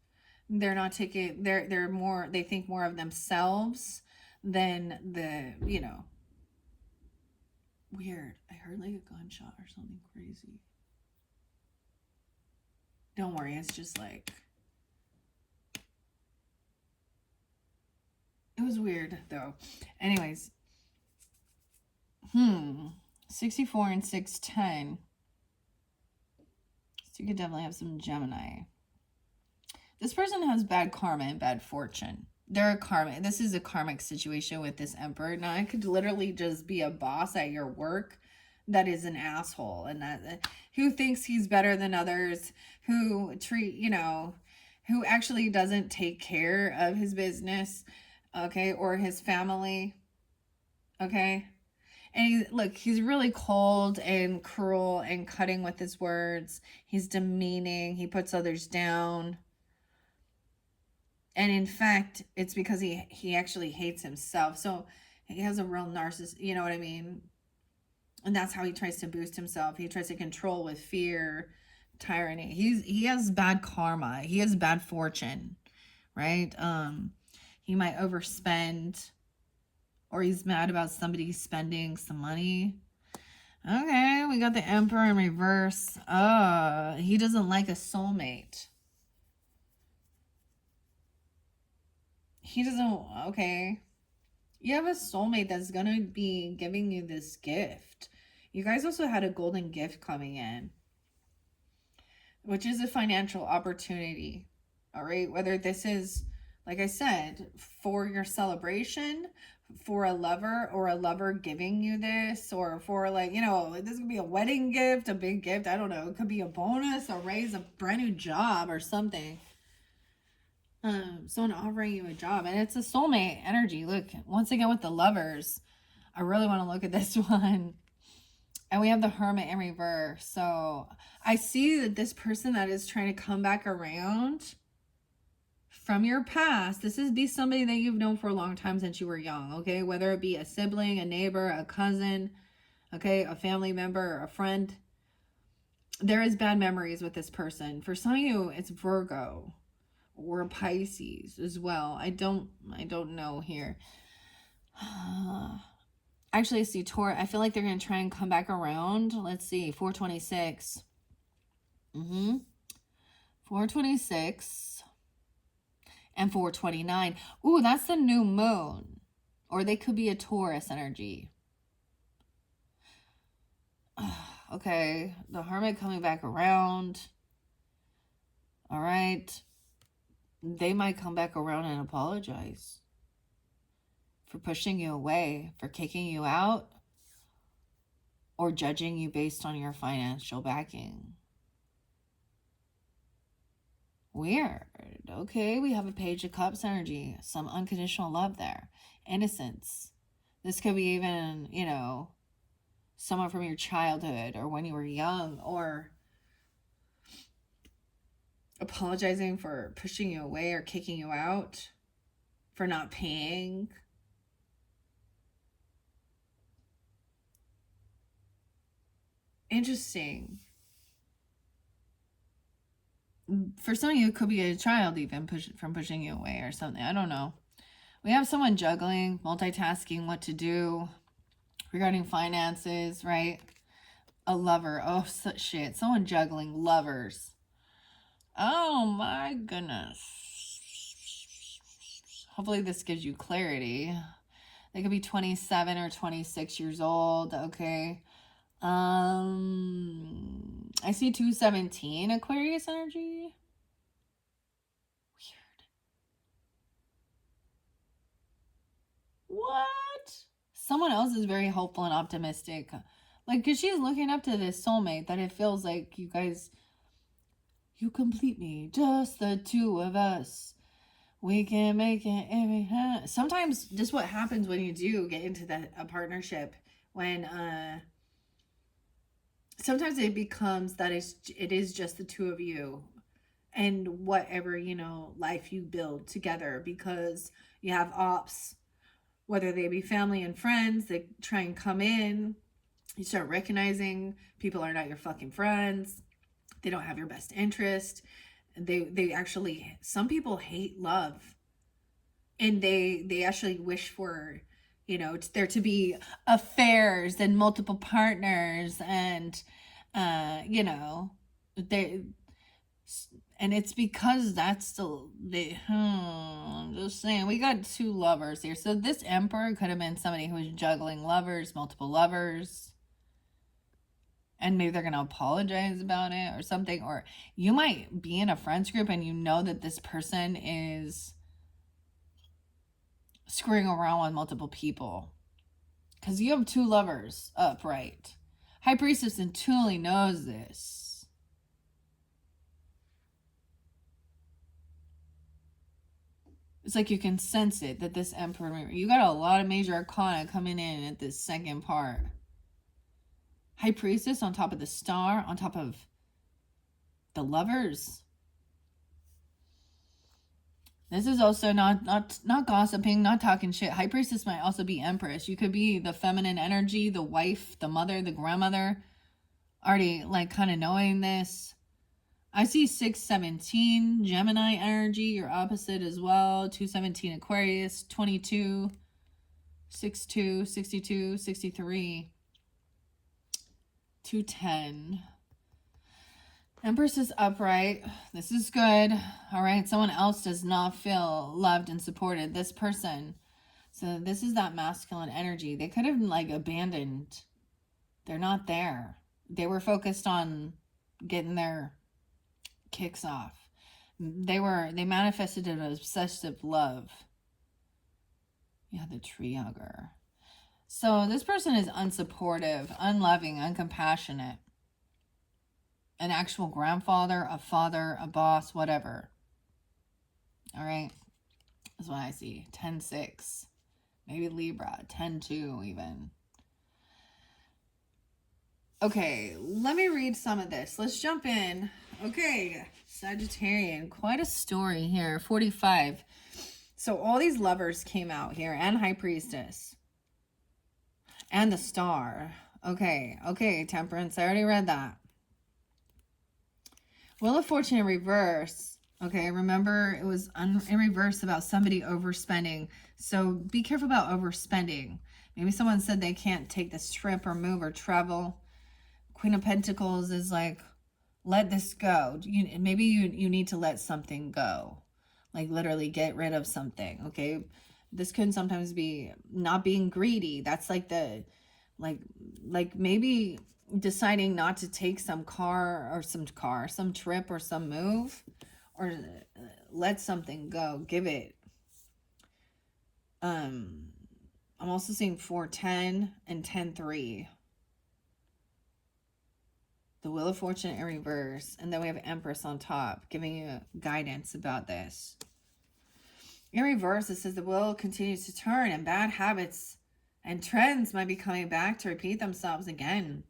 Speaker 1: They're not taking, they're more, they think more of themselves than the, weird. I heard like a gunshot or something crazy. Don't worry, it's just like, it was weird though. Anyways, 64 and 610. So you could definitely have some Gemini. This person has bad karma and bad fortune. They're a karmic. This is a karmic situation with this Emperor. Now, it could literally just be a boss at your work that is an asshole, and that who thinks he's better than others, who who actually doesn't take care of his business, okay, or his family, okay. And he's really cold and cruel and cutting with his words. He's demeaning. He puts others down. And in fact, it's because he actually hates himself. So
Speaker 2: He has a real narcissist, you know what I mean? And that's how he tries to boost himself. He tries to control with fear, tyranny. He has bad karma. He has bad fortune, right? He might overspend, or he's mad about somebody spending some money. Okay, we got the Emperor in reverse. He doesn't like a soulmate. He doesn't, okay. You have a soulmate that's gonna be giving you this gift. You guys also had a golden gift coming in, which is a financial opportunity. All right, whether this is, like I said, for your celebration, for a lover, or a lover giving you this, or for, like, this could be a wedding gift, a big gift, I don't know, it could be a bonus, a raise, a brand new job or something. Someone offering you a job, and it's a soulmate energy. Look, once again with the lovers, I really want to look at this one. And we have the Hermit in reverse. So I see that this person that is trying to come back around from your past, this is be somebody that you've known for a long time since you were young, okay? Whether it be a sibling, a neighbor, a cousin, okay, a family member, a friend. There is bad memories with this person. For some of you, it's Virgo or Pisces as well. I don't know here. Actually, I see Taurus. I feel like they're going to try and come back around. Let's see, 426. 426 and 429. Ooh, that's the new moon. Or they could be a Taurus energy. Okay, the Hermit coming back around. All right. They might come back around and apologize for pushing you away, for kicking you out, or judging you based on your financial backing. Weird. Okay, we have a Page of Cups energy. Some unconditional love there. Innocence. This could be even, someone from your childhood or when you were young, or apologizing for pushing you away or kicking you out, for not paying. Interesting. For some of you, it could be a child even pushing you away or something. I don't know. We have someone juggling, multitasking what to do regarding finances, right? A lover. Oh, shit. Someone juggling lovers. Oh, my goodness. Hopefully this gives you clarity. They could be 27 or 26 years old, okay? I see 217 Aquarius energy. Weird. What? Someone else is very hopeful and optimistic. Like, because she's looking up to this soulmate that it feels like you guys, you complete me, just the two of us. We can make it. Sometimes just what happens when you do get into a partnership, when sometimes it becomes that it is just the two of you, and whatever life you build together, because you have ops, whether they be family and friends, they try and come in. You start recognizing people are not your fucking friends. They don't have your best interest. They actually, some people hate love, and they actually wish for there to be affairs and multiple partners, and they, and it's because that's still I'm just saying, we got two lovers here. So this Emperor could have been somebody who was juggling lovers, multiple lovers, and maybe they're going to apologize about it or something. Or you might be in a friends group and you know that this person is screwing around with multiple people, because you have two lovers upright. High Priestess intuitively knows this. It's like you can sense it, that this Emperor, you got a lot of major arcana coming in at this second part. High Priestess on top of the Star, on top of the lovers.
Speaker 1: This is also not gossiping, not talking shit. High Priestess might also be Empress. You could be the feminine energy, the wife, the mother, the grandmother, already like kind of knowing this. I see 617 Gemini energy, your opposite as well. 217 Aquarius, 22, 62, 62, 63, 210. Empress is upright. This is good. All right. Someone else does not feel loved and supported. This person. So this is that masculine energy. They could have like abandoned. They're not there. They were focused on getting their kicks off. They manifested an obsessive love. Yeah, the tree hugger. So this person is unsupportive, unloving, uncompassionate. An actual grandfather, a father, a boss, whatever. All right. That's what I see. 10-6. Maybe Libra. 10-2 even. Okay. Let me read some of this. Let's jump in. Okay. Sagittarian. Quite a story here. 45. So all these lovers came out here. And High Priestess. And the Star. Okay. Okay. Temperance. I already read that. Wheel of Fortune in reverse. Okay, remember it was in reverse about somebody overspending. So be careful about overspending. Maybe someone said they can't take this trip or move or travel. Queen of Pentacles is like, let this go. Maybe you need to let something go. Like literally get rid of something, okay? This could sometimes be not being greedy. That's like the, like maybe deciding not to take some trip or some move, or let something go, give it. I'm also seeing 410 and 10-3. The Wheel of Fortune in reverse, and then we have Empress on top giving you guidance about this. In reverse, it says the wheel continues to turn and bad habits and trends might be coming back to repeat themselves again.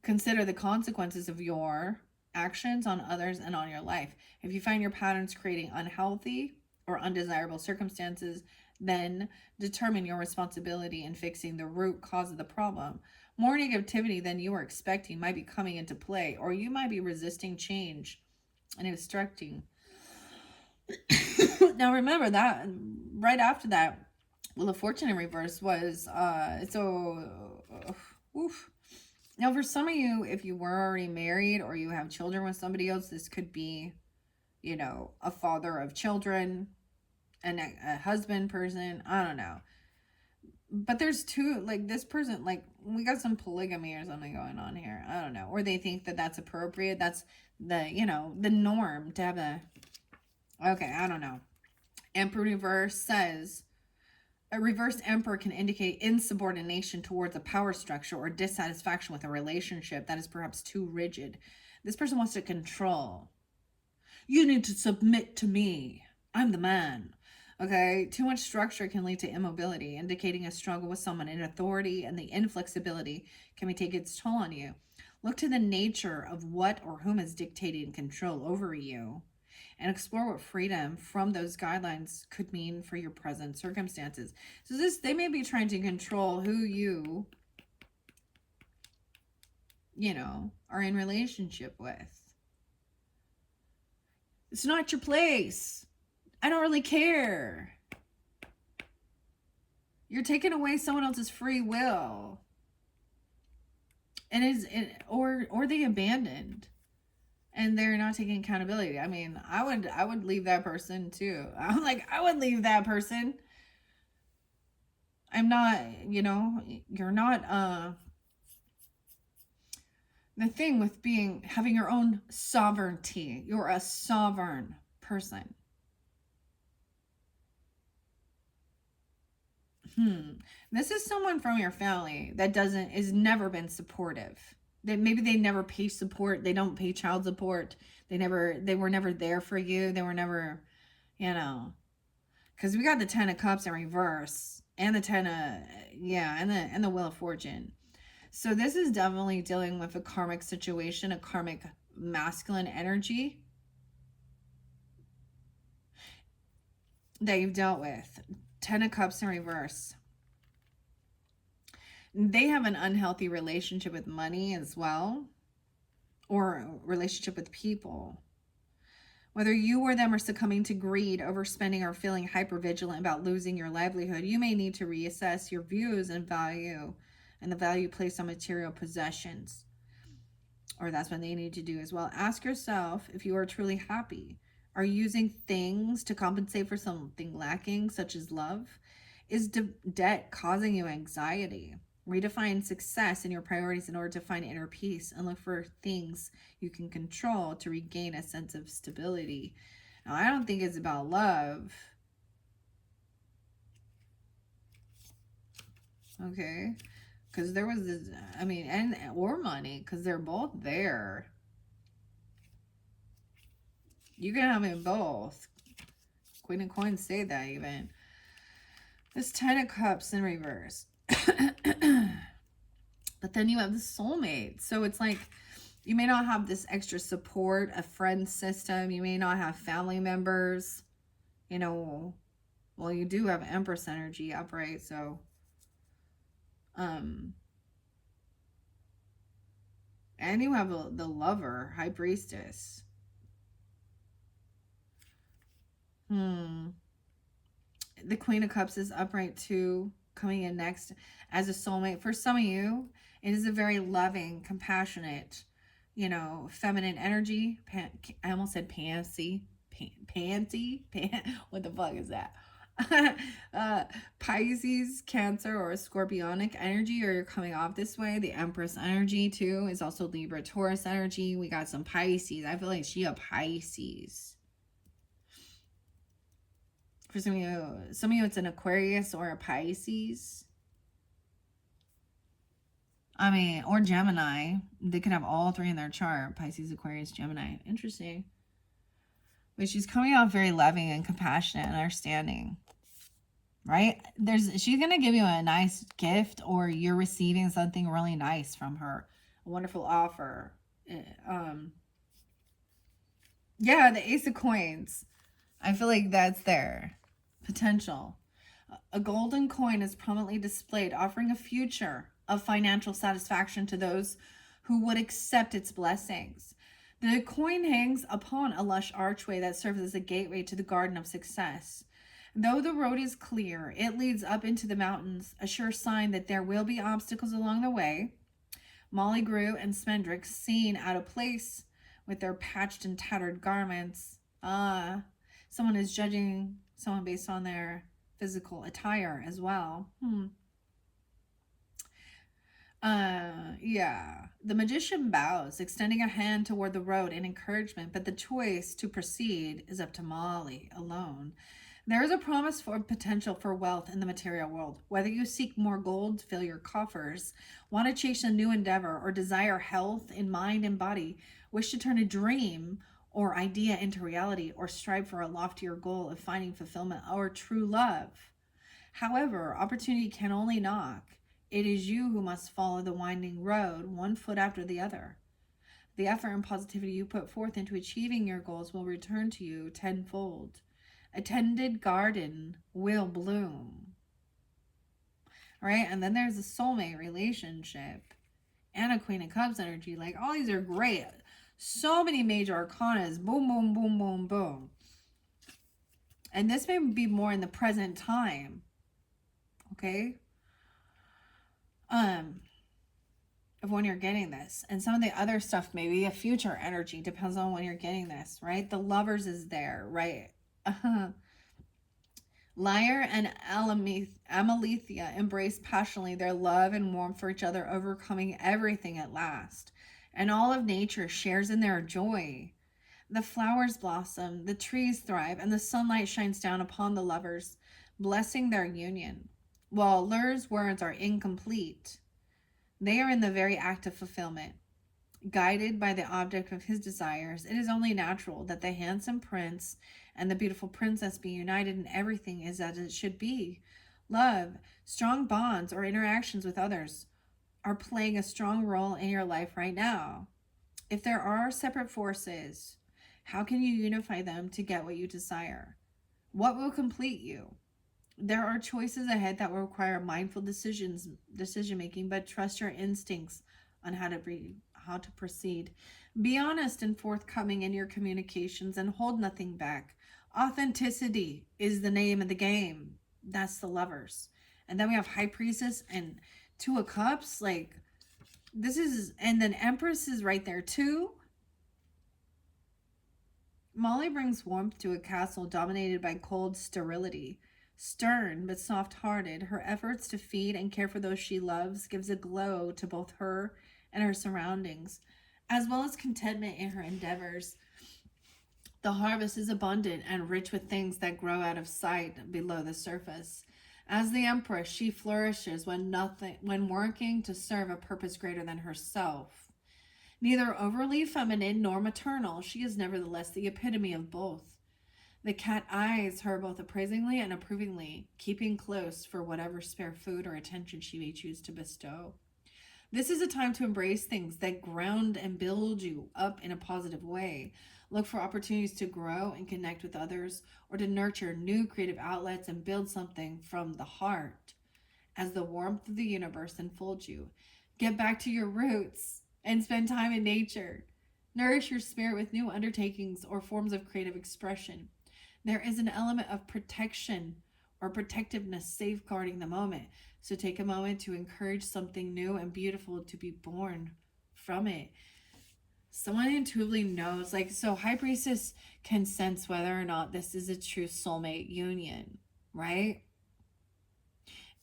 Speaker 1: Consider the consequences of your actions on others and on your life. If you find your patterns creating unhealthy or undesirable circumstances, then determine your responsibility in fixing the root cause of the problem. More negativity than you were expecting might be coming into play, or you might be resisting change and obstructing. Now remember that right after that, Wheel of Fortune in reverse was Now, for some of you, if you were already married or you have children with somebody else, this could be, a father of children, and a husband person. I don't know. But there's two, like this person, like we got some polygamy or something going on here. I don't know. Or they think that that's appropriate. That's the norm to have okay, I don't know. Emperor reverse says, a reversed emperor can indicate insubordination towards a power structure or dissatisfaction with a relationship that is perhaps too rigid. This person wants to control. You need to submit to me. I'm the man. Okay, too much structure can lead to immobility, indicating a struggle with someone in authority, and the inflexibility can take its toll on you. Look to the nature of what or whom is dictating control over you, and explore what freedom from those guidelines could mean for your present circumstances. So they may be trying to control who you are in relationship with. It's not your place. I don't really care. You're taking away someone else's free will. Or they abandoned. And they're not taking accountability. I mean, I would leave that person too. I'm like, I would leave that person. I'm not, you're not, the thing with having your own sovereignty. You're a sovereign person. This is someone from your family that is never been supportive. Maybe they never pay support. They don't pay child support. They were never there for you. They were never, because we got the 10 of Cups in reverse and the 10 of, and the Wheel of Fortune. So this is definitely dealing with a karmic situation, a karmic masculine energy.
Speaker 2: that you've dealt with. 10 of Cups in reverse. They have an unhealthy relationship with money as well, or relationship with people. Whether you or them are succumbing to greed, overspending, or feeling hypervigilant about losing your livelihood, you may need to reassess your views and the value placed on material possessions. Or that's what they need to do as well. Ask yourself if you are truly happy. Are you using things to compensate for something lacking, such as love? Is debt causing you anxiety? Redefine success in your priorities in order to find inner peace, and look for things you can control to regain a sense of stability. Now, I don't think it's about love. Okay. Because there was this, or money, because they're both there. You can have it both. Queen of Coins say that even. This 10 of Cups in reverse. But then you have the soulmate. So it's like you may not have this extra support, a friend system. You may not have family members. Well, you do have Empress energy upright, so and you have the lover, High Priestess. The Queen of Cups is upright too, coming in next as a soulmate. For some of you, it is a very loving, compassionate, feminine energy. I almost said pantsy. Panty? What the fuck is that? Pisces, Cancer, or Scorpionic energy, or you're coming off this way. The Empress energy too is also Libra, Taurus energy. We got some Pisces. I feel like she a Pisces. For some of you it's an Aquarius or a Pisces. Or Gemini. They could have all three in their chart. Pisces, Aquarius, Gemini. Interesting. But she's coming off very loving and compassionate and understanding. Right? She's going to give you a nice gift, or you're receiving something really nice from her. A wonderful offer. Yeah, the Ace of Coins. I feel like that's their potential. A golden coin is prominently displayed, offering a future of financial satisfaction to those who would accept its blessings. The coin hangs upon a lush archway that serves as a gateway to the garden of success. Though the road is clear, it leads up into the mountains, a sure sign that there will be obstacles along the way. Molly Grew and Smendrick, seen out of place with their patched and tattered garments. Someone is judging someone based on their physical attire as well. Yeah. The magician bows, extending a hand toward the road in encouragement, but the choice to proceed is up to Molly alone. There is a promise for potential for wealth in the material world. Whether you seek more gold to fill your coffers, want to chase a new endeavor, or desire health in mind and body, wish to turn a dream or idea into reality, or strive for a loftier goal of finding fulfillment or true love. However, opportunity can only knock. It is you who must follow the winding road, one foot after the other. The effort and positivity you put forth into achieving your goals will return to you tenfold. A tended garden will bloom. All right, and then there's a soulmate relationship and a Queen of Cups energy. Like, all these are great. So many major arcanas. Boom, boom, boom, boom, boom. And this may be more in the present time. Okay? Of when you're getting this. And some of the other stuff may be a future energy. Depends on when you're getting this, right? The Lovers is there, right? Lyre and Amalethea embrace passionately their love and warmth for each other, overcoming everything at last. And all of nature shares in their joy. The flowers blossom, the trees thrive, and the sunlight shines down upon the lovers, blessing their union. While Lure's words are incomplete, they are in the very act of fulfillment. Guided by the object of his desires, it is only natural that the handsome prince and the beautiful princess be united, and everything is as it should be. Love, strong bonds, or interactions with others are playing a strong role in your life right now. If there are separate forces, how can you unify them to get what you desire? What will complete you? There are choices ahead that will require mindful decision making, but trust your instincts on how to proceed. Be honest and forthcoming in your communications and hold nothing back. Authenticity is the name of the game. That's the Lovers. And then we have High Priestess and Two of Cups. Like, this is, and then Empress is right there too. Molly brings warmth to a castle dominated by cold sterility. Stern but soft hearted, her efforts to feed and care for those she loves gives a glow to both her and her surroundings, as well as contentment in her endeavors. The harvest is abundant and rich with things that grow out of sight below the surface. As the Empress, she flourishes when working to serve a purpose greater than herself. Neither overly feminine nor maternal, she is nevertheless the epitome of both. The cat eyes her both appraisingly and approvingly, keeping close for whatever spare food or attention she may choose to bestow. This is a time to embrace things that ground and build you up in a positive way. Look for opportunities to grow and connect with others, or to nurture new creative outlets and build something from the heart as the warmth of the universe enfolds you. Get back to your roots and spend time in nature. Nourish your spirit with new undertakings or forms of creative expression. There is an element of protection or protectiveness safeguarding the moment. So take a moment to encourage something new and beautiful to be born from it. Someone intuitively knows, like, so High Priestess can sense whether or not this is a true soulmate union, right?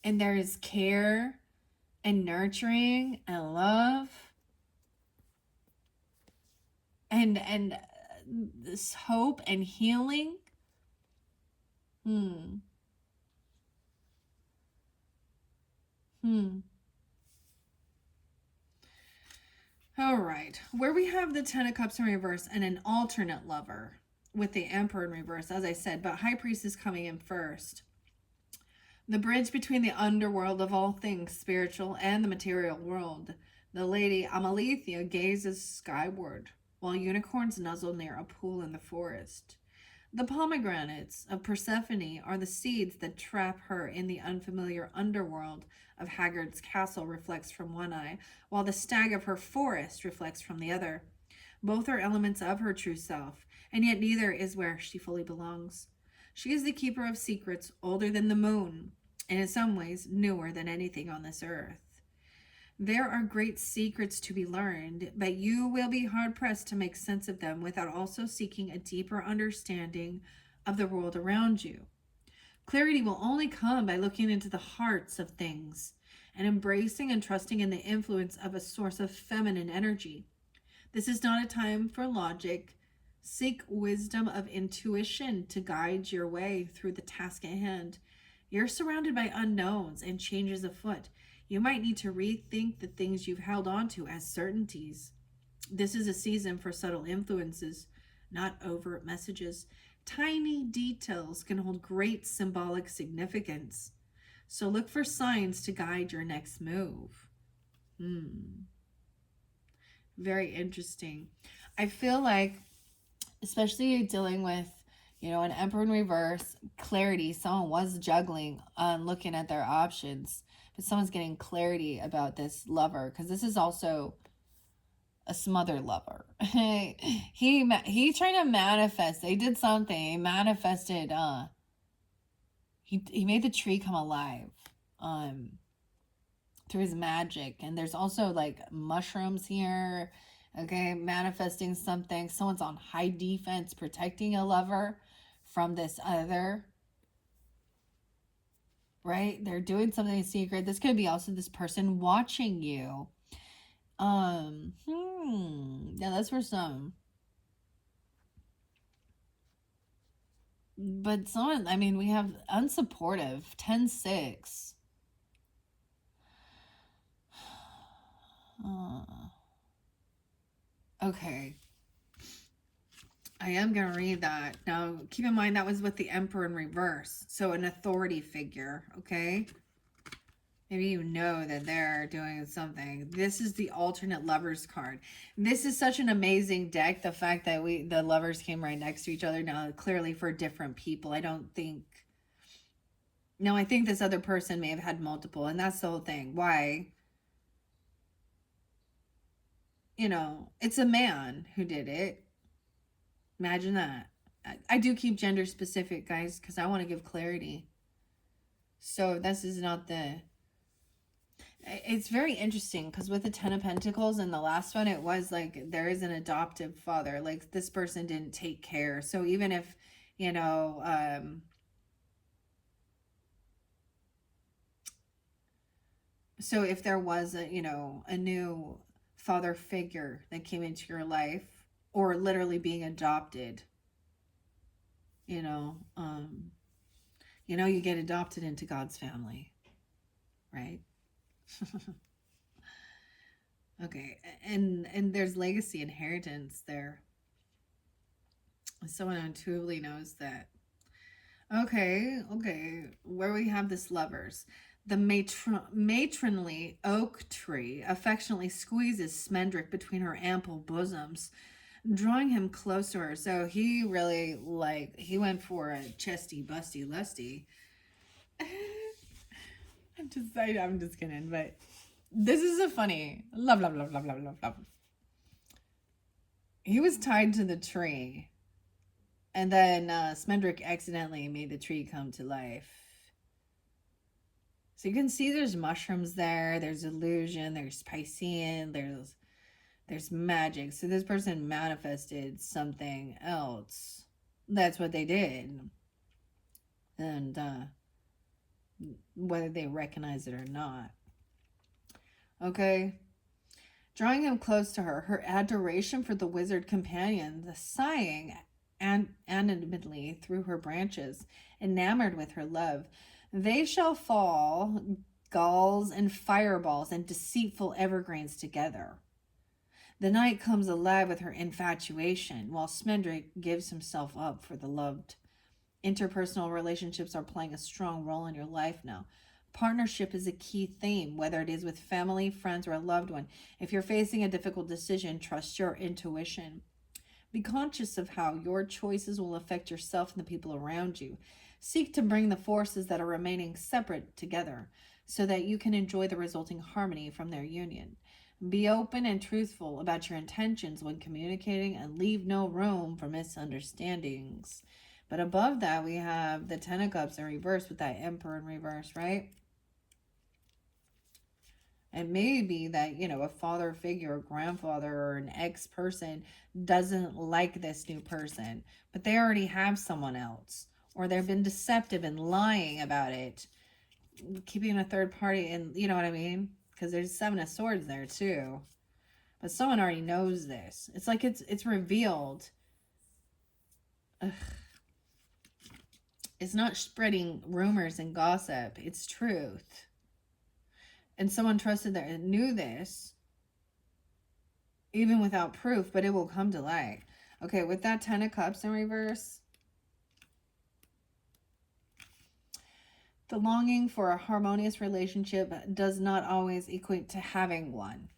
Speaker 2: And there is care and nurturing and love and this hope and healing. Hmm. Hmm. All right. Where we have the Ten of Cups in reverse and an alternate lover with the Emperor in reverse, as I said, but High Priest is coming in first. The bridge between the underworld of all things spiritual and the material world. The lady Amalethea gazes skyward, while unicorns nuzzle near a pool in the forest. The pomegranates of Persephone are the seeds that trap her in the unfamiliar underworld of Haggard's castle reflects from one eye, while the stag of her forest reflects from the other. Both are elements of her true self, and yet neither is where she fully belongs. She is the keeper of secrets older than the moon, and in some ways newer than anything on this earth. There are great secrets to be learned, but you will be hard pressed to make sense of them without also seeking a deeper understanding of the world around you. Clarity will only come by looking into the hearts of things and embracing and trusting in the influence of a source of feminine energy. This is not a time for logic. Seek wisdom of intuition to guide your way through the task at hand. You're surrounded by unknowns and changes afoot. You might need to rethink the things you've held on to as certainties. This is a season for subtle influences, not overt messages. Tiny details can hold great symbolic significance. So look for signs to guide your next move. Very interesting. I feel like, especially dealing with, an Emperor in reverse, clarity, someone was juggling on looking at their options, but someone's getting clarity about this lover, because this is also a smothered lover. he trying to manifest. They did something. He manifested. He made the tree come alive. Through his magic, and there's also like mushrooms here. Okay, manifesting something. Someone's on high defense, protecting a lover from this other. Right? They're doing something secret. This could be also this person watching you. Yeah, that's for some. But someone, we have unsupportive, 10-6. Okay. I am going to read that. Now, keep in mind that was with the Emperor in reverse. So an authority figure, okay? Maybe you know that they're doing something. This is the alternate lovers card. This is such an amazing deck. The fact that the lovers came right next to each other, now clearly for different people. I don't think, no, I think this other person may have had multiple, and that's the whole thing. Why? It's a man who did it. Imagine that. I do keep gender specific, guys, because I want to give clarity. So this is not the. It's very interesting because with the Ten of Pentacles and the last one, it was like there is an adoptive father. Like this person didn't take care. So even if, you know, so if there was a new father figure that came into your life, or literally being adopted, you know, you get adopted into God's family, right? Okay, and there's legacy inheritance there. Someone intuitively knows that. Okay, where we have this lovers. The matronly oak tree affectionately squeezes Smendrick between her ample bosoms, drawing him close to her. So he really, he went for a chesty, busty, lusty. I'm just kidding, but this is a funny love. He was tied to the tree, and then Smendrick accidentally made the tree come to life. So you can see there's mushrooms there, there's illusion, there's Piscean, there's magic. So this person manifested something else. That's what they did. And whether they recognize it or not. Okay. Drawing him close to her, her adoration for the wizard companion, the sighing animately through her branches, enamored with her love. They shall fall, galls and fireballs and deceitful evergreens together. The night comes alive with her infatuation, while Smendrick gives himself up for the loved. Interpersonal relationships are playing a strong role in your life now. Partnership is a key theme, whether it is with family, friends, or a loved one. If you're facing a difficult decision, trust your intuition. Be conscious of how your choices will affect yourself and the people around you. Seek to bring the forces that are remaining separate together so that you can enjoy the resulting harmony from their union. Be open and truthful about your intentions when communicating and leave no room for misunderstandings. But above that, we have the Ten of Cups in reverse with that Emperor in reverse, right? It may be that, a father figure, a grandfather, or an ex-person doesn't like this new person, but they already have someone else, or they've been deceptive and lying about it, keeping a third party, and you know what I mean? Because there's Seven of Swords there too. But someone already knows this. It's like it's revealed. Ugh. It's not spreading rumors and gossip. It's truth. And someone trusted that and knew this, even without proof, but it will come to light. Okay, with that Ten of Cups in reverse, the longing for a harmonious relationship does not always equate to having one.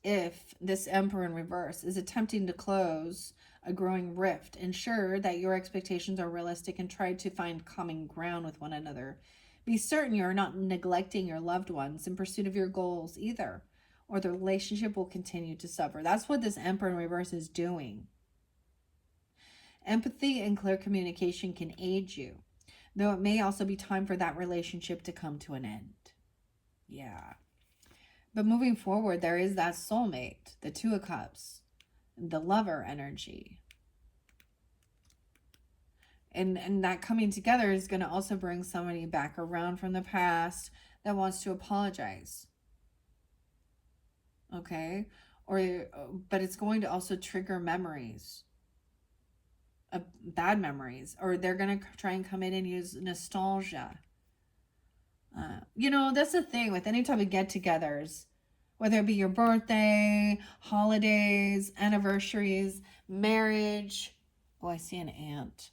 Speaker 2: If this Emperor in reverse is attempting to close a growing rift, ensure that your expectations are realistic and try to find common ground with one another. Be certain you're not neglecting your loved ones in pursuit of your goals either, or the relationship will continue to suffer. That's what this Emperor in reverse is doing. Empathy and clear communication can aid you, though it may also be time for that relationship to come to an end. Yeah. But moving forward, there is that soulmate, the Two of Cups, the lover energy. And that coming together is going to also bring somebody back around from the past that wants to apologize. Okay? But it's going to also trigger memories. Bad memories. Or they're going to try and come in and use nostalgia. That's the thing with any type of get-togethers. Whether it be your birthday, holidays, anniversaries, marriage. Oh, I see an ant.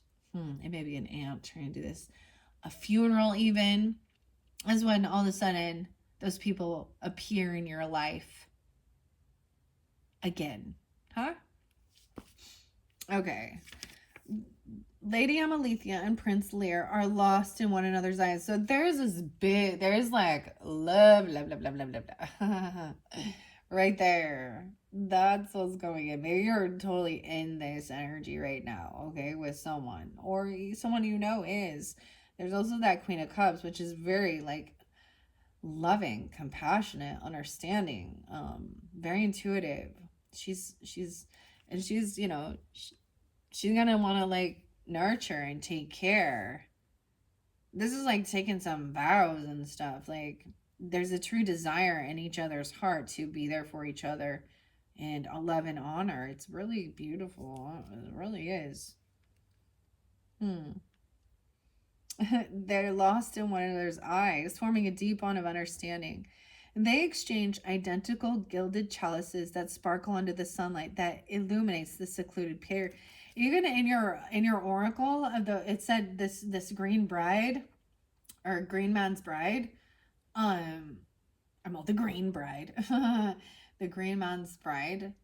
Speaker 2: It may be an ant trying to do this. A funeral even.
Speaker 1: is when all of a sudden those people appear in your life again. Huh? Okay. Lady Amalethea and Prince Lear are lost in one another's eyes. So there's like love, love, love, love, love, love, love. Right there. That's what's going in. Maybe you're totally in this energy right now, okay, with someone, or someone you know is. There's also that Queen of Cups, which is very like loving, compassionate, understanding, very intuitive. She's she's gonna want to like nurture and take care. This is like taking some vows and stuff. Like there's a true desire in each other's heart to be there for each other and love and honor. It's really beautiful. It really is. They're lost in one another's eyes, forming a deep bond of understanding. They exchange identical gilded chalices that sparkle under the sunlight that illuminates the secluded pair. Even in your oracle of the it said this green bride or green man's bride. I'm all the green bride. The green man's bride.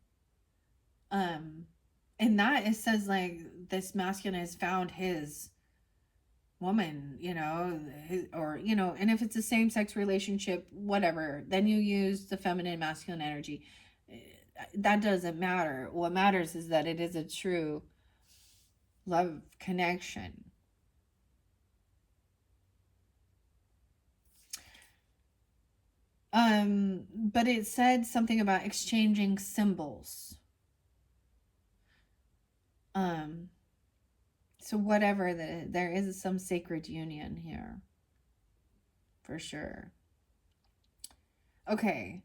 Speaker 1: In that it says like this masculine has found his woman, or and if it's a same-sex relationship, whatever, then you use the feminine masculine energy. That doesn't matter. What matters is that it is a true love connection. But it said something about exchanging symbols. So whatever, there is some sacred union here. For sure. Okay.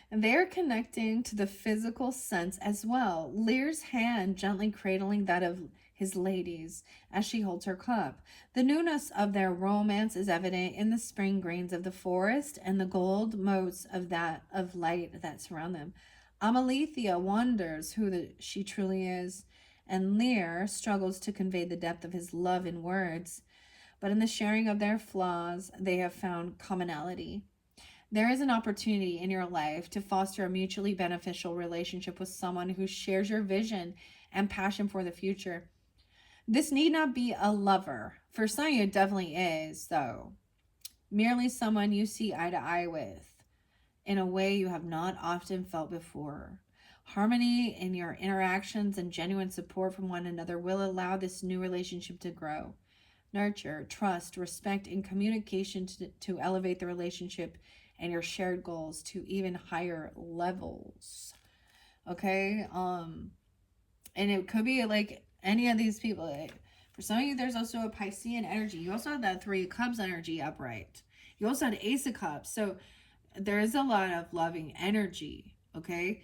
Speaker 1: And they're connecting to the physical sense as well. Lear's hand gently cradling that of his lady's as she holds her cup. The newness of their romance is evident in the spring greens of the forest and the gold motes of light that surround them. Amalethea wonders who she truly is, and Lear struggles to convey the depth of his love in words. But in the sharing of their flaws, they have found commonality. There is an opportunity in your life to foster a mutually beneficial relationship with someone who shares your vision and passion for the future. This need not be a lover. For some of you, it definitely is, though. Merely someone you see eye to eye with in a way you have not often felt before. Harmony in your interactions and genuine support from one another will allow this new relationship to grow. Nurture, trust, respect, and communication to elevate the relationship and your shared goals to even higher levels. Okay? And it could be like any of these people. For some of you, there's also a Piscean energy. You also have that Three of Cups energy upright. You also had Ace of Cups. So there is a lot of loving energy. Okay?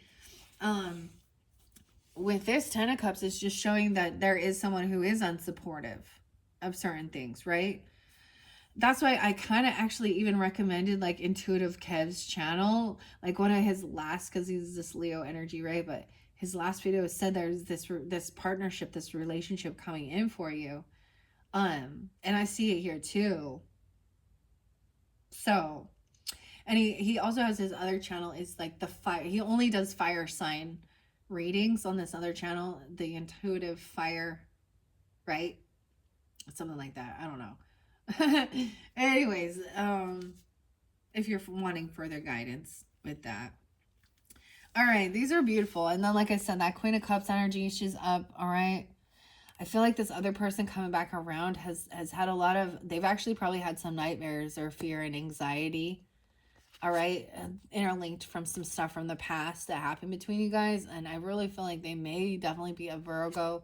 Speaker 1: With this Ten of Cups, it's just showing that there is someone who is unsupportive of certain things, right? That's why I kind of actually even recommended like Intuitive Kev's channel, like one of his last, because he's this Leo energy, right? But his last video said there's this partnership, this relationship coming in for you, and I see it here too. So, and he also has his other channel is like the fire. He only does fire sign readings on this other channel, the Intuitive Fire, right? Something like that. I don't know. Anyways, if you're wanting further guidance with that. All right, these are beautiful. And then, like I said, that Queen of Cups energy, she's up. All right. I feel like this other person coming back around has had a lot of, they've actually probably had some nightmares or fear and anxiety. All right. Interlinked from some stuff from the past that happened between you guys. And I really feel like they may definitely be a Virgo,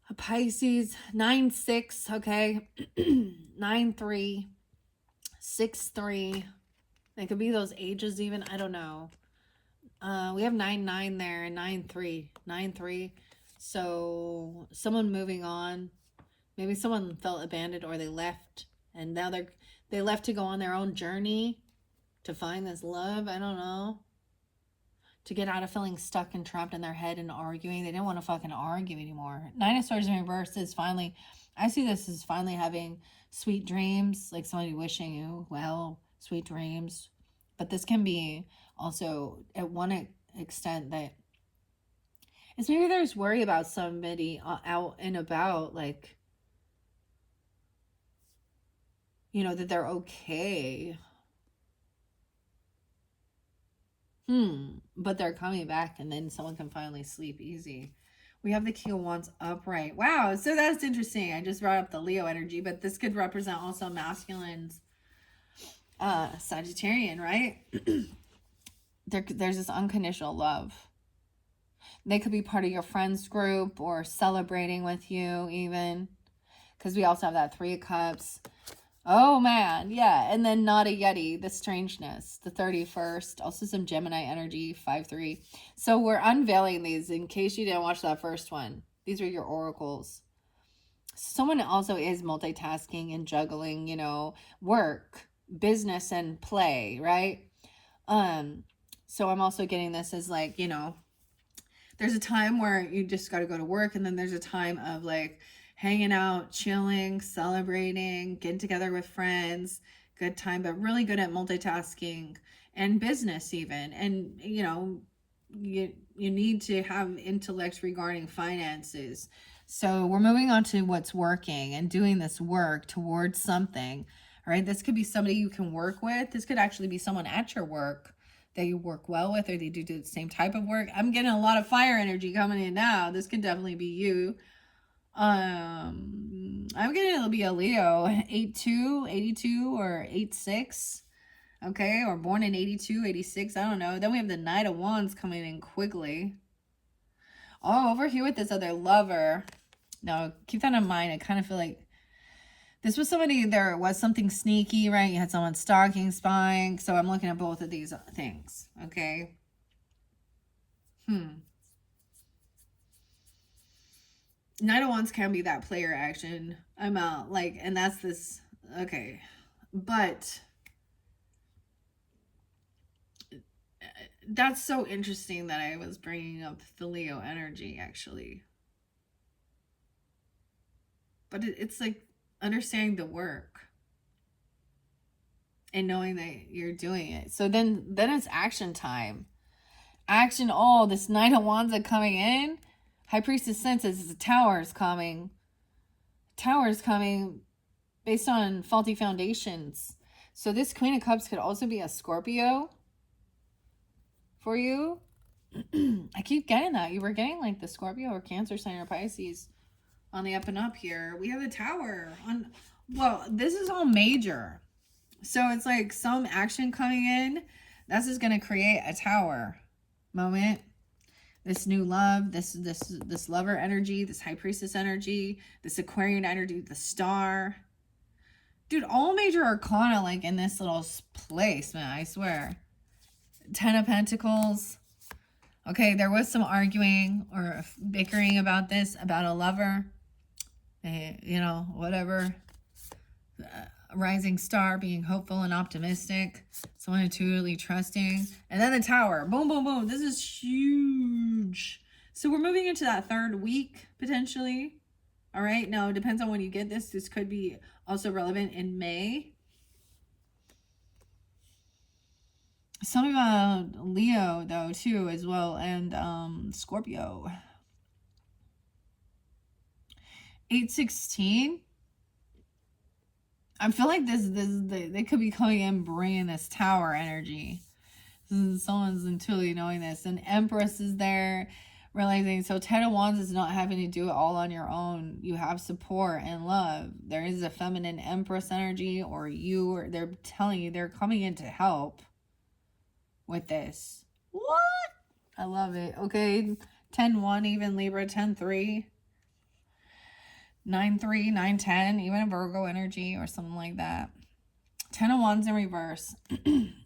Speaker 1: a Pisces, 9-6, okay, 9-3, 6-3. It could be those ages even. I don't know. We have 9-9 there and 9-3, 9-3. So someone moving on. Maybe someone felt abandoned or they left, and now they left to go on their own journey to find this love. I don't know. To get out of feeling stuck and trapped in their head and arguing. They didn't want to fucking argue anymore. Nine of Swords in reverse is finally I see this as finally having sweet dreams, like somebody wishing you well, sweet dreams. But this can be also at one extent that it's maybe there's worry about somebody out and about, like, you know, that they're okay. But they're coming back and then someone can finally sleep easy. We have the King of Wands upright. Wow, so that's interesting. I just brought up the Leo energy, but this could represent also masculines, Sagittarian, right? There's this unconditional love. They could be part of your friends group or celebrating with you even. Because we also have that 3 of Cups. Oh, man. Yeah. And then not a Yeti, the strangeness, the 31st. Also some Gemini energy, 5-3. So we're unveiling these in case you didn't watch that first one. These are your oracles. Someone also is multitasking and juggling, you know, work, business, and play, right? So I'm also getting this as like, you know, there's a time where you just got to go to work, and then there's a time of like hanging out, chilling, celebrating, getting together with friends, good time, but really good at multitasking and business even. And, you know, you need to have intellect regarding finances. So we're moving on to what's working and doing this work towards something. All right. This could be somebody you can work with. This could actually be someone at your work that you work well with, or they do the same type of work. I'm getting a lot of fire energy coming in now. This could definitely be you. I'm getting it'll be a Leo, 82, 82, or 86. Okay, or born in 82, 86, I don't know. Then we have the Knight of Wands coming in quickly. Oh, over here with this other lover. Now, keep that in mind. I kind of feel like this was somebody, there was something sneaky, right? You had someone stalking, spying. So I'm looking at both of these things, okay? Knight of Wands can be that player action. I'm out. Like, and that's this, okay. But that's so interesting that I was bringing up the Leo energy, actually. But it's like understanding the work and knowing that you're doing it. So then it's action time. Action. Oh, this Knight of Wands coming in. High Priestess senses the tower is coming. Tower is coming based on faulty foundations. So this Queen of Cups could also be a Scorpio for you. I keep getting that. You were getting like the Scorpio or Cancer sign or Pisces on the up and up here. We have the Tower on. Well, this is all major. So it's like some action coming in. That's just going to create a Tower moment. This new love, this lover energy, this High Priestess energy, this Aquarian energy, the Star. Dude, all major arcana like in this little place, man, I swear. 10 of Pentacles. Okay, there was some arguing or bickering about this, about a lover. You know, whatever. Rising star, being hopeful and optimistic. Someone intuitively trusting. And then the Tower. Boom, boom, boom. This is huge. So we're moving into that 3rd week, potentially. All right. Now, it depends on when you get this. This could be also relevant in May. Something about Leo, though, too, as well. And Scorpio. 816. I feel like they could be coming in bringing this Tower energy. Someone's intuitively knowing this. And Empress is there, realizing. So 10 of Wands is not having to do it all on your own. You have support and love. There is a feminine Empress energy, or they're telling you they're coming in to help with this. What? I love it. Okay, 10-1, even Libra, 10-3. 9-3, 9-10, even a Virgo energy or something like that. 10 of Wands in reverse.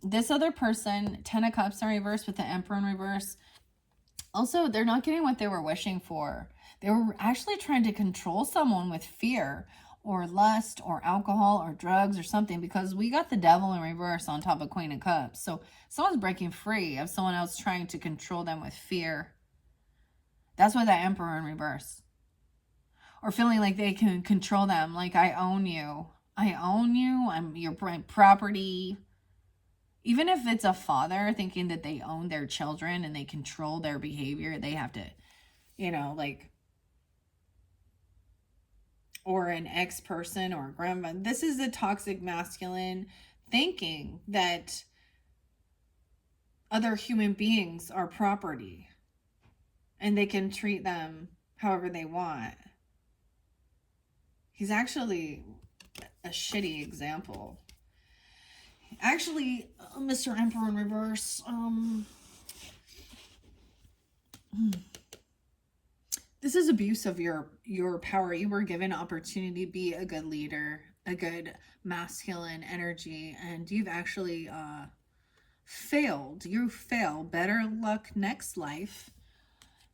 Speaker 1: This other person, 10 of Cups in reverse with the Emperor in reverse. Also, they're not getting what they were wishing for. They were actually trying to control someone with fear or lust or alcohol or drugs or something, because we got the Devil in reverse on top of Queen of Cups. So someone's breaking free of someone else trying to control them with fear. That's why that Emperor in reverse. or feeling like they can control them. Like, I own you. I own you. I'm your property. Even if it's a father thinking that they own their children and they control their behavior, they have to, like, or an ex-person or a grandma. This is a toxic masculine thinking that other human beings are property and they can treat them however they want. He's actually a shitty example. Actually, Mr. Emperor in reverse, this is abuse of your power. You were given opportunity to be a good leader, a good masculine energy, and you've actually failed. You fail. Better luck next life.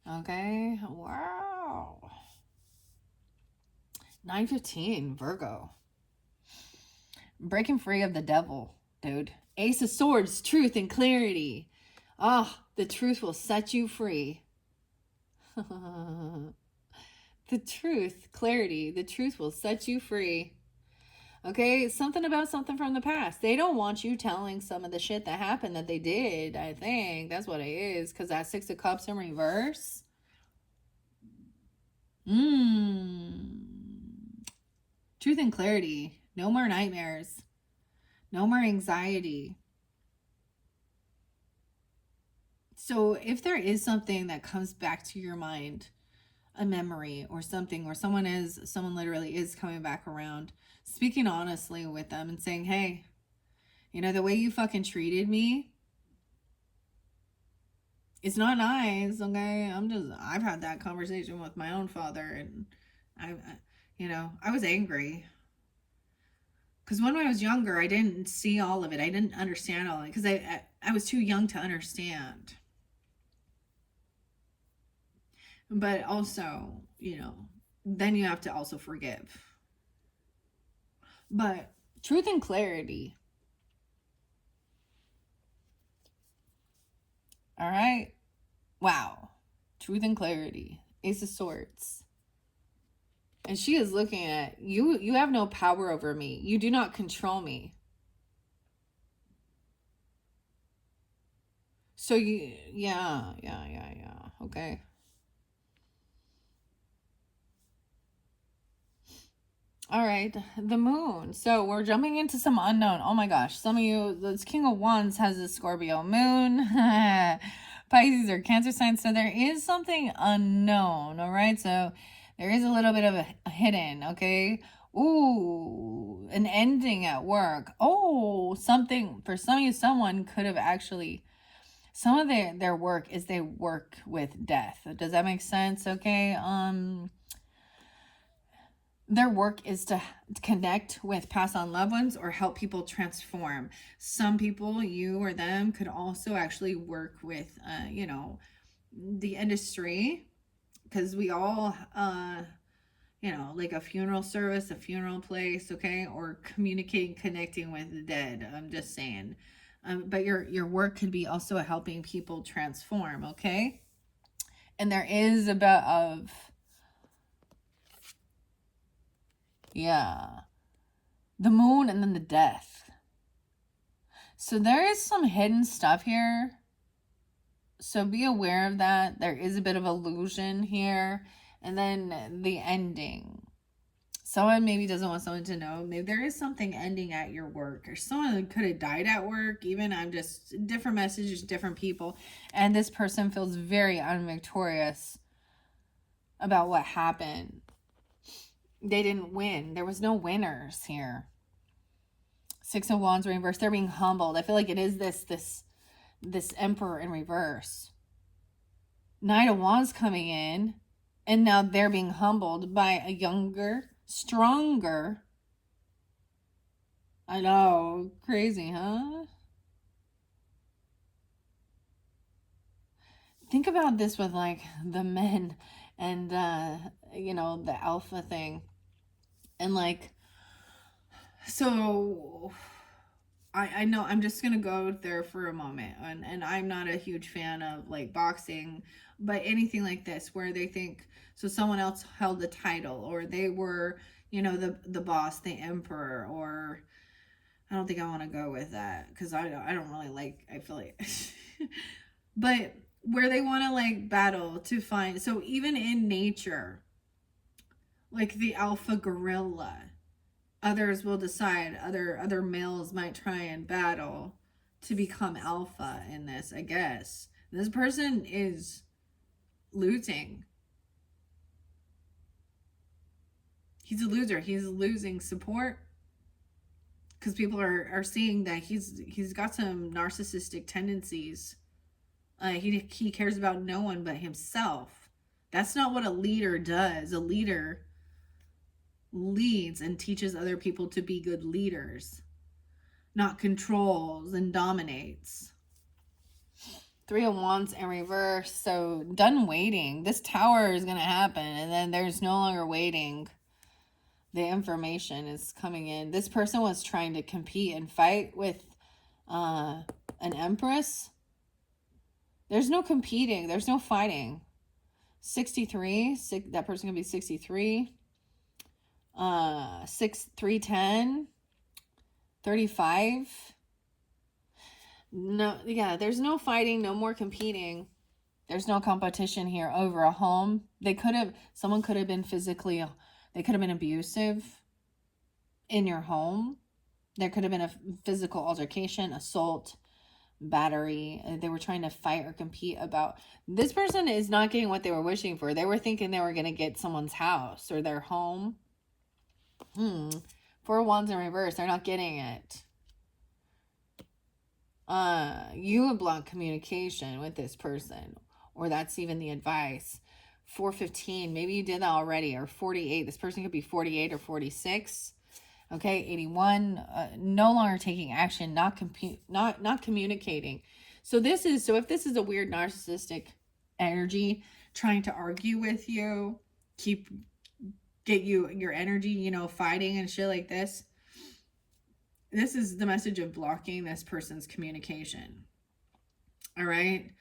Speaker 1: Okay. Wow. 9:15, Virgo. Breaking free of the devil, dude. Ace of Swords, truth and clarity. The truth will set you free. The truth, clarity, the truth will set you free. Okay, something about something from the past. They don't want you telling some of the shit that happened that they did, I think. That's what it is, because that Six of Cups in reverse. Truth and clarity. No more nightmares. No more anxiety. So if there is something that comes back to your mind, a memory or something, or someone literally is coming back around, speaking honestly with them and saying, hey, the way you fucking treated me, it's not nice, okay? I've had that conversation with my own father, and I was angry. Because when I was younger, I didn't see all of it. I didn't understand all of it because I was too young to understand. But also, then you have to also forgive. But truth and clarity. All right. Wow. Truth and clarity. Ace of Swords. And she is looking at you. You have no power over me. You do not control me. So yeah. Okay. All right, the moon. So we're jumping into some unknown. Oh my gosh, some of you, this King of Wands has a Scorpio moon. Pisces or Cancer sign. So there is something unknown, all right? So there is a little bit of a hidden, okay? Ooh, an ending at work. Oh, something, for some of you, someone could have actually, some of their work is they work with death. Does that make sense? Okay. Their work is to connect with past on loved ones or help people transform. Some people, you or them, could also actually work with, the industry, because we all, like a funeral service, a funeral place, okay, or communicating, connecting with the dead. I'm just saying. But your work could be also helping people transform, okay? And there is a bit of, the moon and then the death. So there is some hidden stuff here. So be aware of that. There is a bit of illusion here. And then the ending. Someone maybe doesn't want someone to know. Maybe there is something ending at your work, or someone could have died at work. Even I'm just different messages, different people. And this person feels very unvictorious about what happened. They didn't win. There was no winners here. Six of Wands reverse. They're being humbled. I feel like it is this Emperor in reverse. Knight of Wands coming in, and now they're being humbled by a younger, stronger. I know, crazy, huh? Think about this with like the men and the alpha thing. And like, so
Speaker 2: I know I'm just gonna go there for a moment, and I'm not a huge fan of like boxing, but anything like this where they think so someone else held the title or they were, the boss, the emperor, or I don't think I want to go with that because I don't really like, I feel like but where they want to like battle to find, so even in nature, like the alpha gorilla, others will decide, other males might try and battle to become alpha in this, I guess. This person is losing. He's a loser. He's losing support because people are seeing that he's got some narcissistic tendencies. He cares about no one but himself. That's not what a leader does. A leader leads and teaches other people to be good leaders, not controls and dominates. Three of Wands in reverse. So done waiting. This tower is going to happen, and then there's no longer waiting. The information is coming in. This person was trying to compete and fight with an empress. There's no competing. There's no fighting. 63. That person can be 63. 310. 35. No, yeah, there's no fighting, no more competing. There's no competition here over a home. Someone could have been physically, they could have been abusive in your home. There could have been a physical altercation, assault, battery. They were trying to fight or compete about. This person is not getting what they were wishing for. They were thinking they were going to get someone's house or their home. 4 Wands in reverse. They're not getting it. You would block communication with this person, or that's even the advice. 415, maybe you did that already, or 48. This person could be 48 or 46. Okay, 81, no longer taking action, not communicating. So if this is a weird narcissistic energy trying to argue with you, get your energy, fighting and shit like this. This is the message of blocking this person's communication. All right.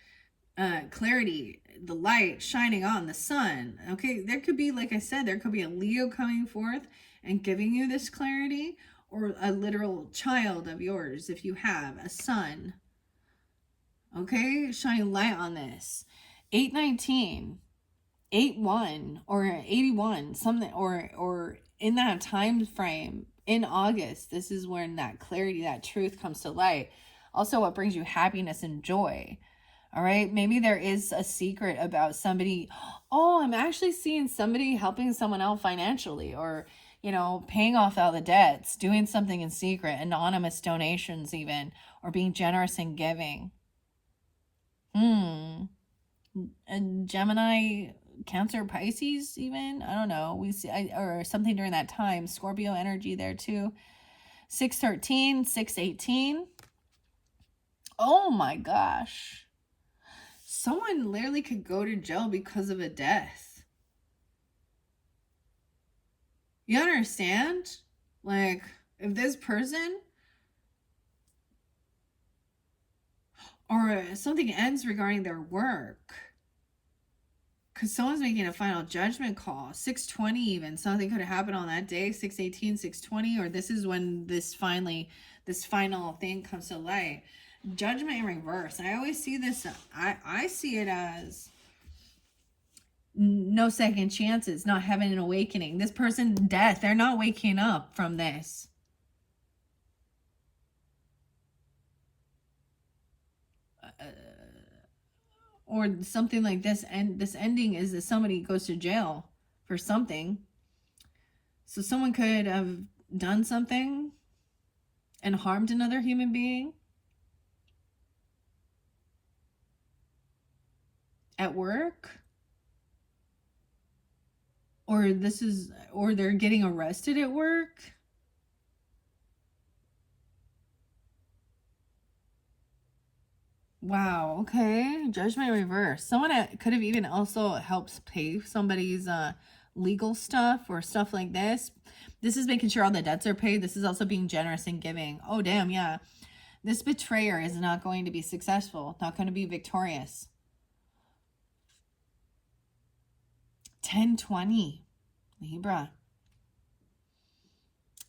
Speaker 2: Clarity, the light shining on the sun. Okay. There could be, like I said, there could be a Leo coming forth and giving you this clarity, or a literal child of yours if you have a son. Okay. Shine light on this. 819, 81, or 81, something, or in that time frame. In August, this is when that clarity, that truth comes to light. Also, what brings you happiness and joy. All right. Maybe there is a secret about somebody. Oh, I'm actually seeing somebody helping someone out financially, or, paying off all the debts, doing something in secret, anonymous donations even, or being generous in giving. And Gemini, Cancer, Pisces, even, I don't know, we see, or something during that time. Scorpio energy there too. 613, 618. Oh my gosh, someone literally could go to jail because of a death. You understand? Like, if this person or something ends regarding their work, because someone's making a final judgment call. 620 even. Something could have happened on that day. 618, 620. Or this is when this final thing comes to light. Judgment in reverse. I always see this. I see it as no second chances. Not having an awakening. This person's death. They're not waking up from this. Or something like this, and this ending is that somebody goes to jail for something. So someone could have done something and harmed another human being at work, or they're getting arrested at work. Wow, okay. Judgment reverse. Someone could have even also helped pay somebody's
Speaker 1: legal stuff or stuff like this. This is making sure all the debts are paid. This is also being generous and giving. Oh, damn, yeah. This betrayer is not going to be successful, not going to be victorious. 1020, Libra.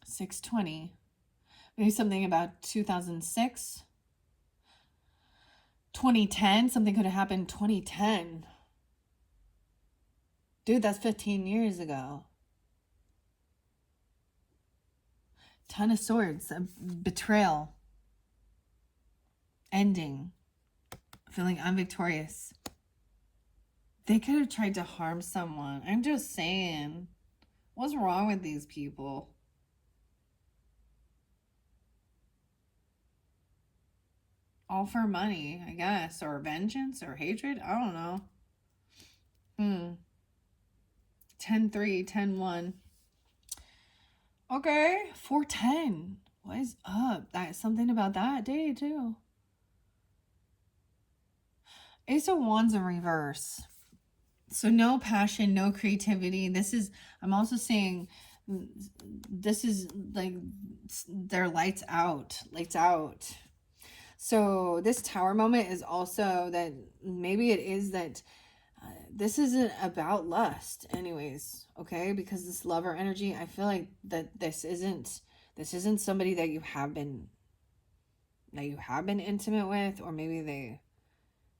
Speaker 1: 620. Maybe something about 2006. 2010, something could have happened 2010. Dude, that's 15 years ago. Ton of Swords, betrayal, ending, feeling unvictorious. They could have tried to harm someone. I'm just saying, what's wrong with these people? All for money, I guess, or vengeance or hatred. I don't know. 10-3, 10-1. Okay, 410. What is up? That's something about that day too. Ace of Wands in reverse. So no passion, no creativity. This is, I'm also saying, this is like their lights out. So this Tower moment is also that maybe it is that this isn't about lust anyways, okay? Because this lover energy, I feel like that this isn't somebody that you have been intimate with, or maybe they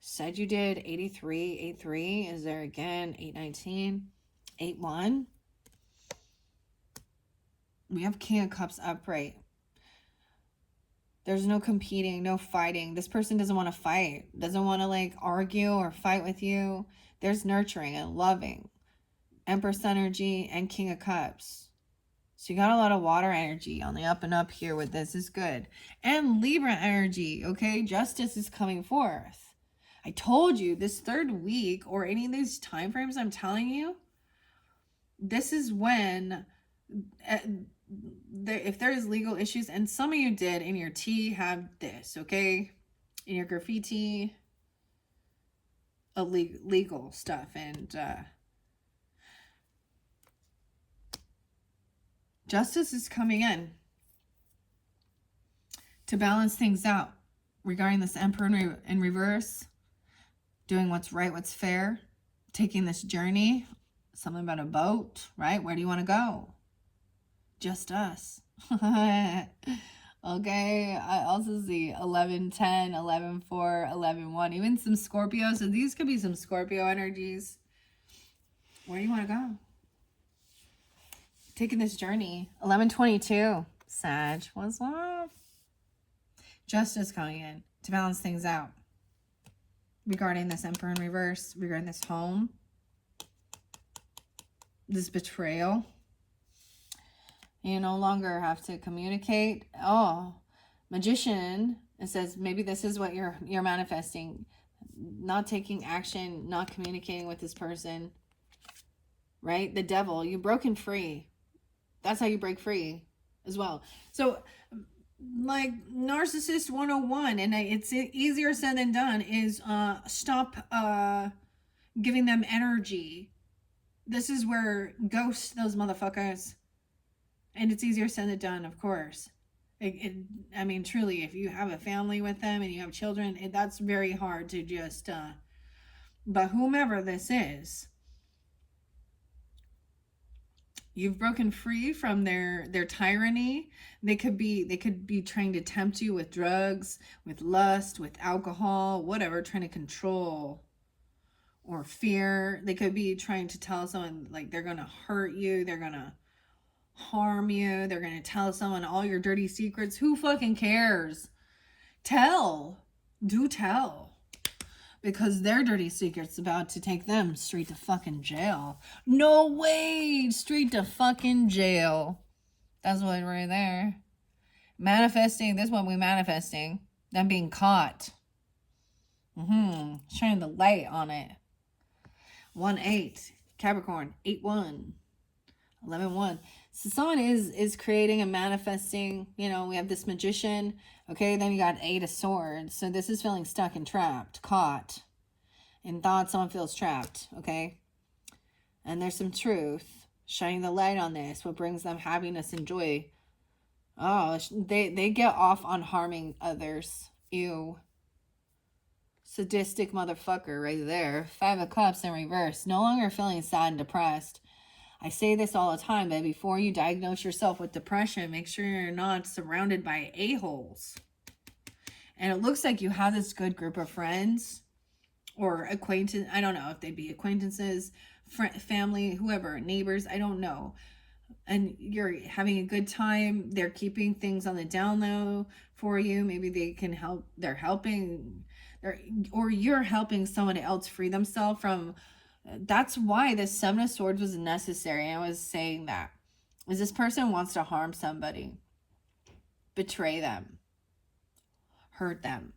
Speaker 1: said you did. 83, 8-3 is there again. 8-19, 8-1. We have King of Cups upright. There's no competing, no fighting. This person doesn't want to fight, doesn't want to like argue or fight with you. There's nurturing and loving. Empress energy and King of Cups. So you got a lot of water energy on the up and up here with this. Is good. And Libra energy, okay? Justice is coming forth. I told you this third week or any of these time frames I'm telling you, this is when if there is legal issues, and some of you did in your tea have this, okay? In your graffiti, legal stuff, and justice is coming in to balance things out regarding this Emperor in reverse, doing what's right, what's fair, taking this journey, something about a boat, right? Where do you want to go? Just us. Okay, I also see 11-10, 11-4, 11-1, even some Scorpio. So these could be some Scorpio energies. Where do you want to go? Taking this journey. 11-22, Sag. What's up? Justice coming in to balance things out regarding this Emperor in reverse, regarding this home, this betrayal. You no longer have to communicate. Oh, Magician. It says maybe this is what you're manifesting. Not taking action, not communicating with this person. Right? The Devil. You've broken free. That's how you break free as well. So, like Narcissist 101, and it's easier said than done, is stop giving them energy. This is where ghost those motherfuckers. And it's easier said than done, of course. I mean, truly, if you have a family with them and you have children, that's very hard to just, but whomever this is, you've broken free from their tyranny. They could be trying to tempt you with drugs, with lust, with alcohol, whatever, trying to control or fear. They could be trying to tell someone like they're going to hurt you, they're going to harm you, they're going to tell someone all your dirty secrets. Who fucking cares? Do tell. Because their dirty secret's about to take them straight to fucking jail. No way! Straight to fucking jail. That's what right there. Manifesting, this is what we're manifesting. Them being caught. Shining the light on it. 1-8. Capricorn. 8-1. 11-1. So someone is creating and manifesting. You know, we have this Magician. Okay, then you got 8 of Swords. So this is feeling stuck and trapped, caught. In thought, someone feels trapped. Okay. And there's some truth. Shining the light on this, what brings them happiness and joy. Oh, they get off on harming others. Ew. Sadistic motherfucker right there. 5 of Cups in reverse. No longer feeling sad and depressed. I say this all the time, but before you diagnose yourself with depression, make sure you're not surrounded by a-holes. And it looks like you have this good group of friends or acquaintance. I don't know if they'd be acquaintances, family, whoever, neighbors. I don't know. And you're having a good time. They're keeping things on the down low for you. Maybe they can help. They're helping, or you're helping someone else free themselves from. That's why the 7 of Swords was necessary. I was saying that is this person wants to harm somebody, betray them, hurt them.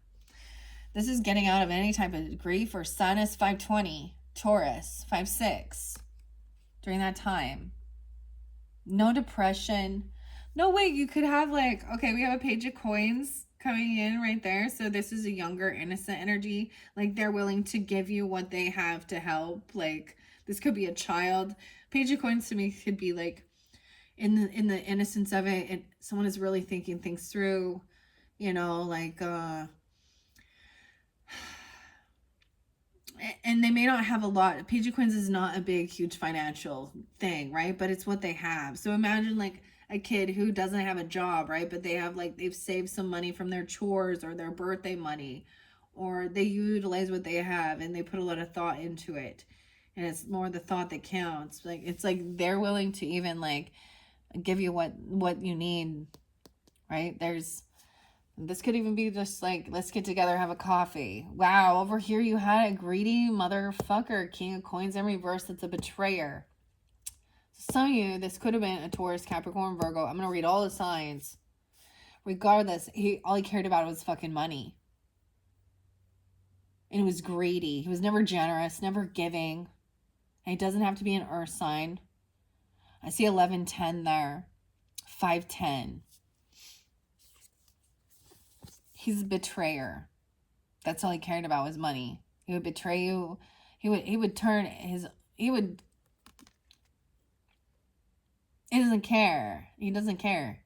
Speaker 1: This is getting out of any type of grief or sadness. 520, Taurus, 5-6. During that time. No depression. No way, you could have like, okay, we have a page of coins coming in right there. So this is a younger, innocent energy. Like they're willing to give you what they have to help. Like this could be a child. Page of coins to me could be like in the innocence of it, and someone is really thinking things through, you know, like and they may not have a lot. Page of Coins is not a big, huge financial thing, right? But it's what they have. So imagine like a kid who doesn't have a job, right? But they have like, they've saved some money from their chores or their birthday money, or they utilize what they have and they put a lot of thought into it. And it's more the thought that counts. Like, it's like they're willing to even like give you what you need, right? This could even be just like, let's get together, have a coffee. Wow, over here you had a greedy motherfucker, King of Coins in reverse. That's a betrayer. Some of you, this could have been a Taurus, Capricorn, Virgo. I'm going to read all the signs. Regardless, all he cared about was fucking money. And he was greedy. He was never generous, never giving. And he doesn't have to be an earth sign. I see 11-10 there. 5-10. He's a betrayer. That's all he cared about was money. He would betray you. He would turn his, he doesn't care. He doesn't care.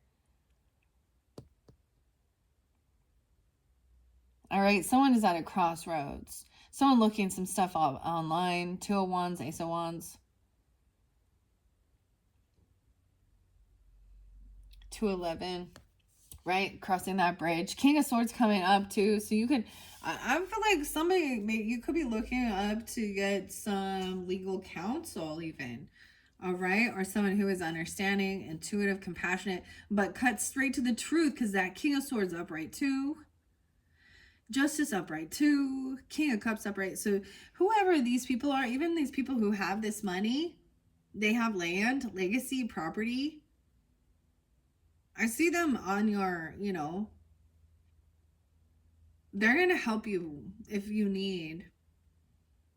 Speaker 1: All right, someone is at a crossroads. Someone looking some stuff up online. 2 of Wands, Ace of Wands. 211. Right, crossing that bridge. King of Swords coming up too, so you could, I feel like somebody, you could be looking up to get some legal counsel even, all right, or someone who is understanding, intuitive, compassionate, but cut straight to the truth, because that King of Swords upright too, Justice upright too, King of Cups upright. So whoever these people are, even these people who have this money, they have land, legacy, property, I see them on your, you know, they're going to help you if you need.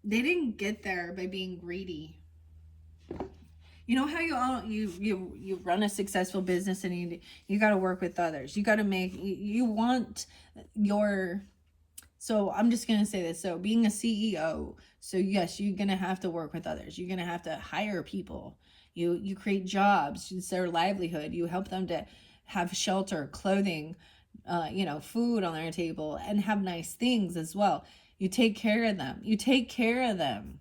Speaker 1: They didn't get there by being greedy. You know how you run a successful business and you got to work with others. You got to make, you want your, so I'm just going to say this. So being a CEO, so yes, you're going to have to work with others. You're going to have to hire people. You create jobs. It's their livelihood. You help them to have shelter, clothing, you know, food on their table, and have nice things as well. You take care of them. You take care of them.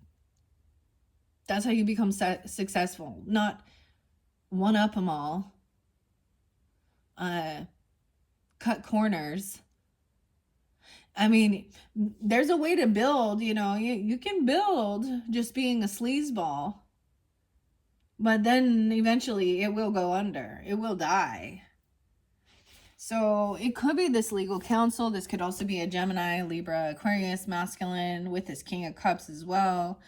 Speaker 1: That's how you become successful. Not one up them all. Cut corners. I mean, there's a way to build, you know, you can build just being a sleazeball. But then eventually it will go under. It will die. So it could be this legal counsel. This could also be a Gemini, Libra, Aquarius, masculine with this King of Cups as well.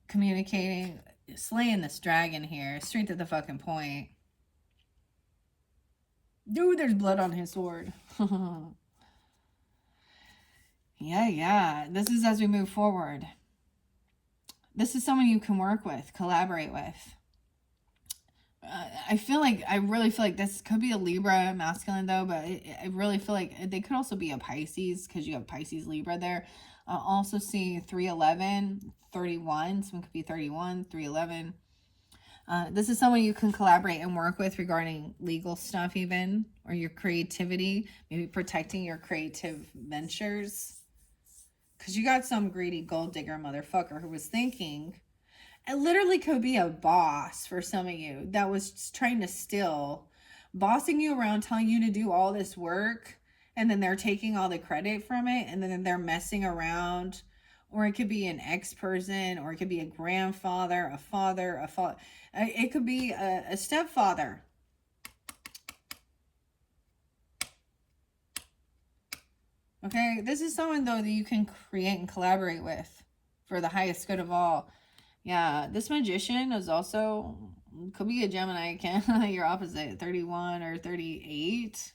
Speaker 1: Communicating, slaying this dragon here. Straight to the fucking point. Dude, there's blood on his sword. Yeah. This is as we move forward. This is someone you can work with, collaborate with. I really feel like this could be a Libra masculine though, but I really feel like they could also be a Pisces because you have Pisces Libra there. Also see 311, 31. Someone could be 31, 311.
Speaker 2: This is someone you can collaborate and work with regarding legal stuff even, or your creativity, maybe protecting your creative ventures. Because you got some greedy gold digger motherfucker who was thinking, it literally could be a boss for some of you that was trying to steal, bossing you around, telling you to do all this work, and then they're taking all the credit from it, and then they're messing around. Or it could be an ex-person, or it could be a grandfather, a father, it could be a stepfather. Okay, this is someone though that you can create and collaborate with for the highest good of all. Yeah, this magician is also, could be a Gemini, again, your opposite, 31 or 38.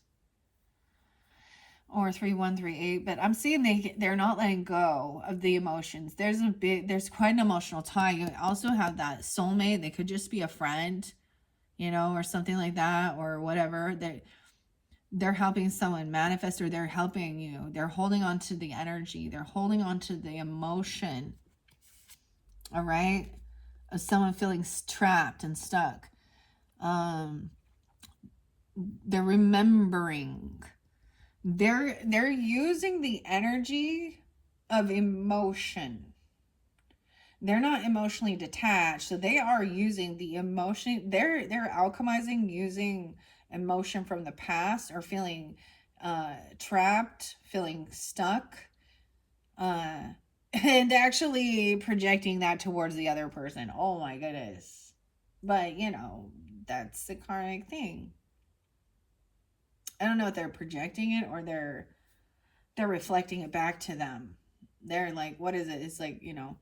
Speaker 2: Or 3138, but I'm seeing they're not letting go of the emotions. There's quite an emotional tie. You also have that soulmate. They could just be a friend, you know, or something like that, or whatever. They're helping someone manifest, or they're helping you. They're holding on to the energy. They're holding on to the emotion. All right, of someone feeling trapped and stuck. They're remembering. They're using the energy of emotion. They're not emotionally detached, so they are using the emotion. They're alchemizing using emotion from the past, or feeling trapped, feeling stuck, and actually projecting that towards the other person. Oh my goodness. But you know, that's the karmic thing. I don't know if they're projecting it or they're reflecting it back to them. They're like, what is it? It's like, you know,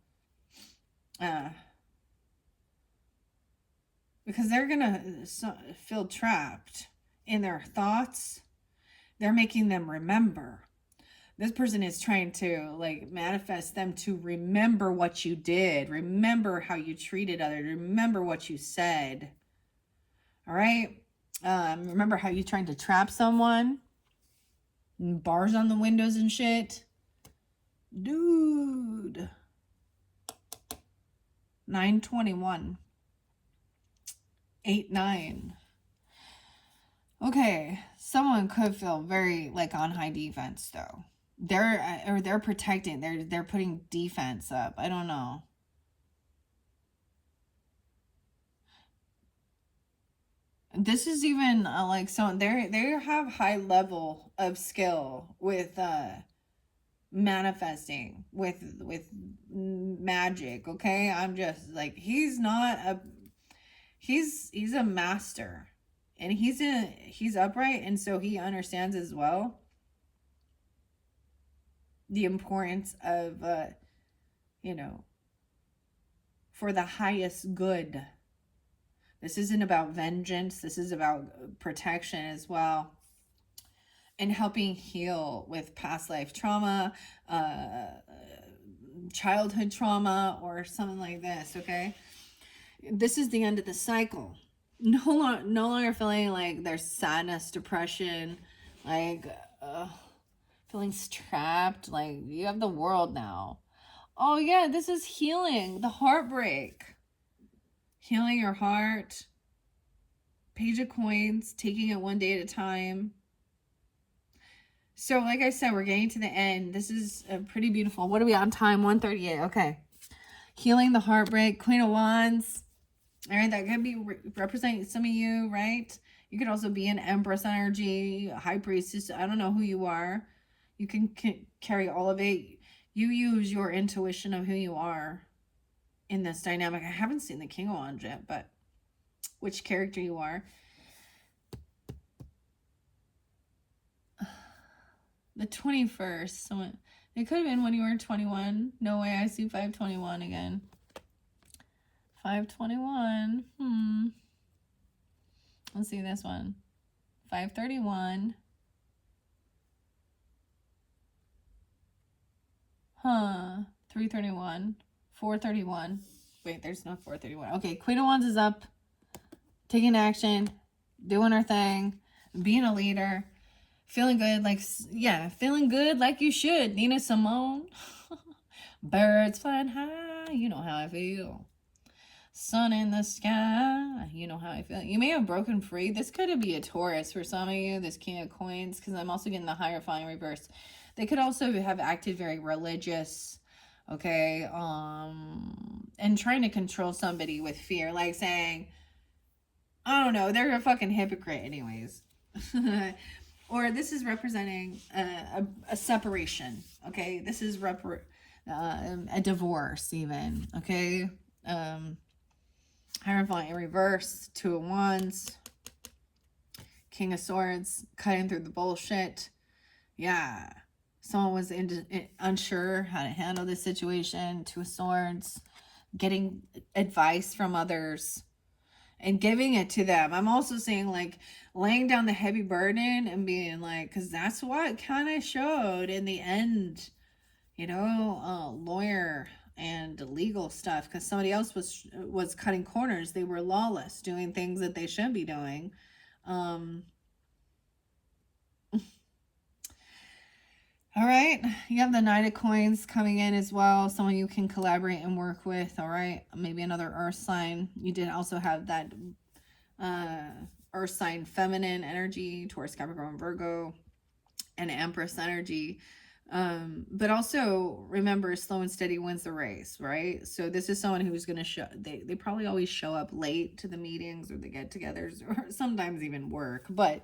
Speaker 2: because they're gonna feel trapped in their thoughts. They're making them remember. This person is trying to like manifest them to remember what you did, remember how you treated others, remember what you said. All right. Remember how you tried to trap someone? Bars on the windows and shit. Dude. 921. 89. Okay. Someone could feel very like on high defense though. They're protecting. They're putting defense up. I don't know. This is even like so they have high level of skill with manifesting, with magic. Okay, I'm just like, he's a master, and he's upright, and so he understands as well the importance of you know, for the highest good. This isn't about vengeance. This is about protection as well. And helping heal with past life trauma, childhood trauma, or something like this, okay? This is the end of the cycle. No longer feeling like there's sadness, depression, like feeling trapped. Like, you have the world now. Oh yeah, this is healing the heartbreak. Healing your heart. Page of Coins, taking it one day at a time. So like I said, we're getting to the end. This is pretty beautiful. What are we on time? 1:38. Okay. Healing the heartbreak. Queen of Wands. All right, that could be representing some of you, right? You could also be an Empress energy, High Priestess. I don't know who you are. You can carry all of it. You use your intuition of who you are in this dynamic. I haven't seen the King of Wands yet, but which character you are. The 21st. Someone, it could have been when you were 21. No way, I see 521 again. 521. Let's see this one. 531. 331. 431. Wait, there's no 431. Okay, Queen of Wands is up. Taking action. Doing her thing. Being a leader. Feeling good, like, yeah, feeling good like you should. Nina Simone. Birds flying high. You know how I feel.
Speaker 1: sun in the sky. You know how I feel. You may have broken free. This could be a Taurus for some of you, this King of Coins, because I'm also getting the Hierophant in reverse. They could also have acted very religious, okay, and trying to control somebody with fear, like saying, I don't know, they're a fucking hypocrite anyways. Or this is representing a separation, okay? This is a divorce even, okay? Hierophant in reverse, Two of Wands, King of Swords, cutting through the bullshit. Yeah. Someone was unsure how to handle this situation. Two of Swords, getting advice from others and giving it to them. I'm also saying, like, laying down the heavy burden and being like, because that's what kind of showed in the end, you know, lawyer and legal stuff, because somebody else was cutting corners. They were lawless, doing things that they shouldn't be doing. All right, you have the Knight of Coins coming in as well. Someone you can collaborate and work with. All right, maybe another earth sign. You did also have that earth sign feminine energy, Taurus, Capricorn, Virgo, and Empress energy. But also remember, slow and steady wins the race, right? So this is someone who's going to show, they probably always show up late to the meetings or the get-togethers, or sometimes even work, but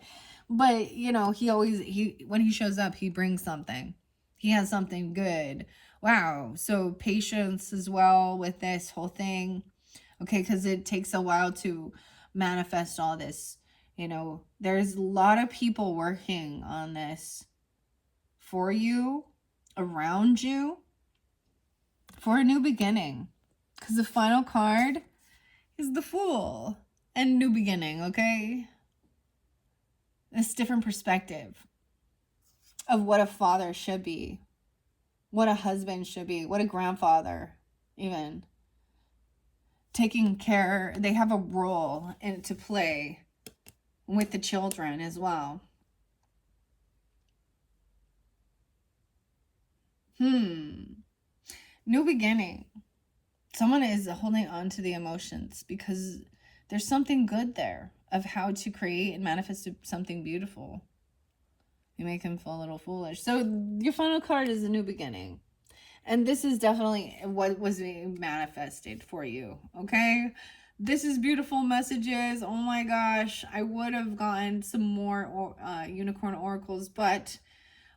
Speaker 1: you know, when he shows up, he brings something. He has something good. Wow. So patience as well with this whole thing. Okay, because it takes a while to manifest all this. You know, there's a lot of people working on this for you, around you, for a new beginning. Because the final card is the Fool and new beginning, okay? This different perspective of what a father should be, what a husband should be, what a grandfather, even. Taking care, they have a role to play with the children as well. New beginning. Someone is holding on to the emotions because there's something good there of how to create and manifest something beautiful. You make him feel a little foolish. So your final card is a new beginning. And this is definitely what was being manifested for you, okay? This is beautiful messages. Oh my gosh. I would have gotten some more unicorn oracles, but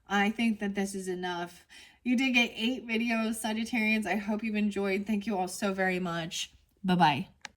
Speaker 1: I think that this is enough. You did get 8 videos, Sagittarians. I hope you've enjoyed. Thank you all so very much. Bye-bye.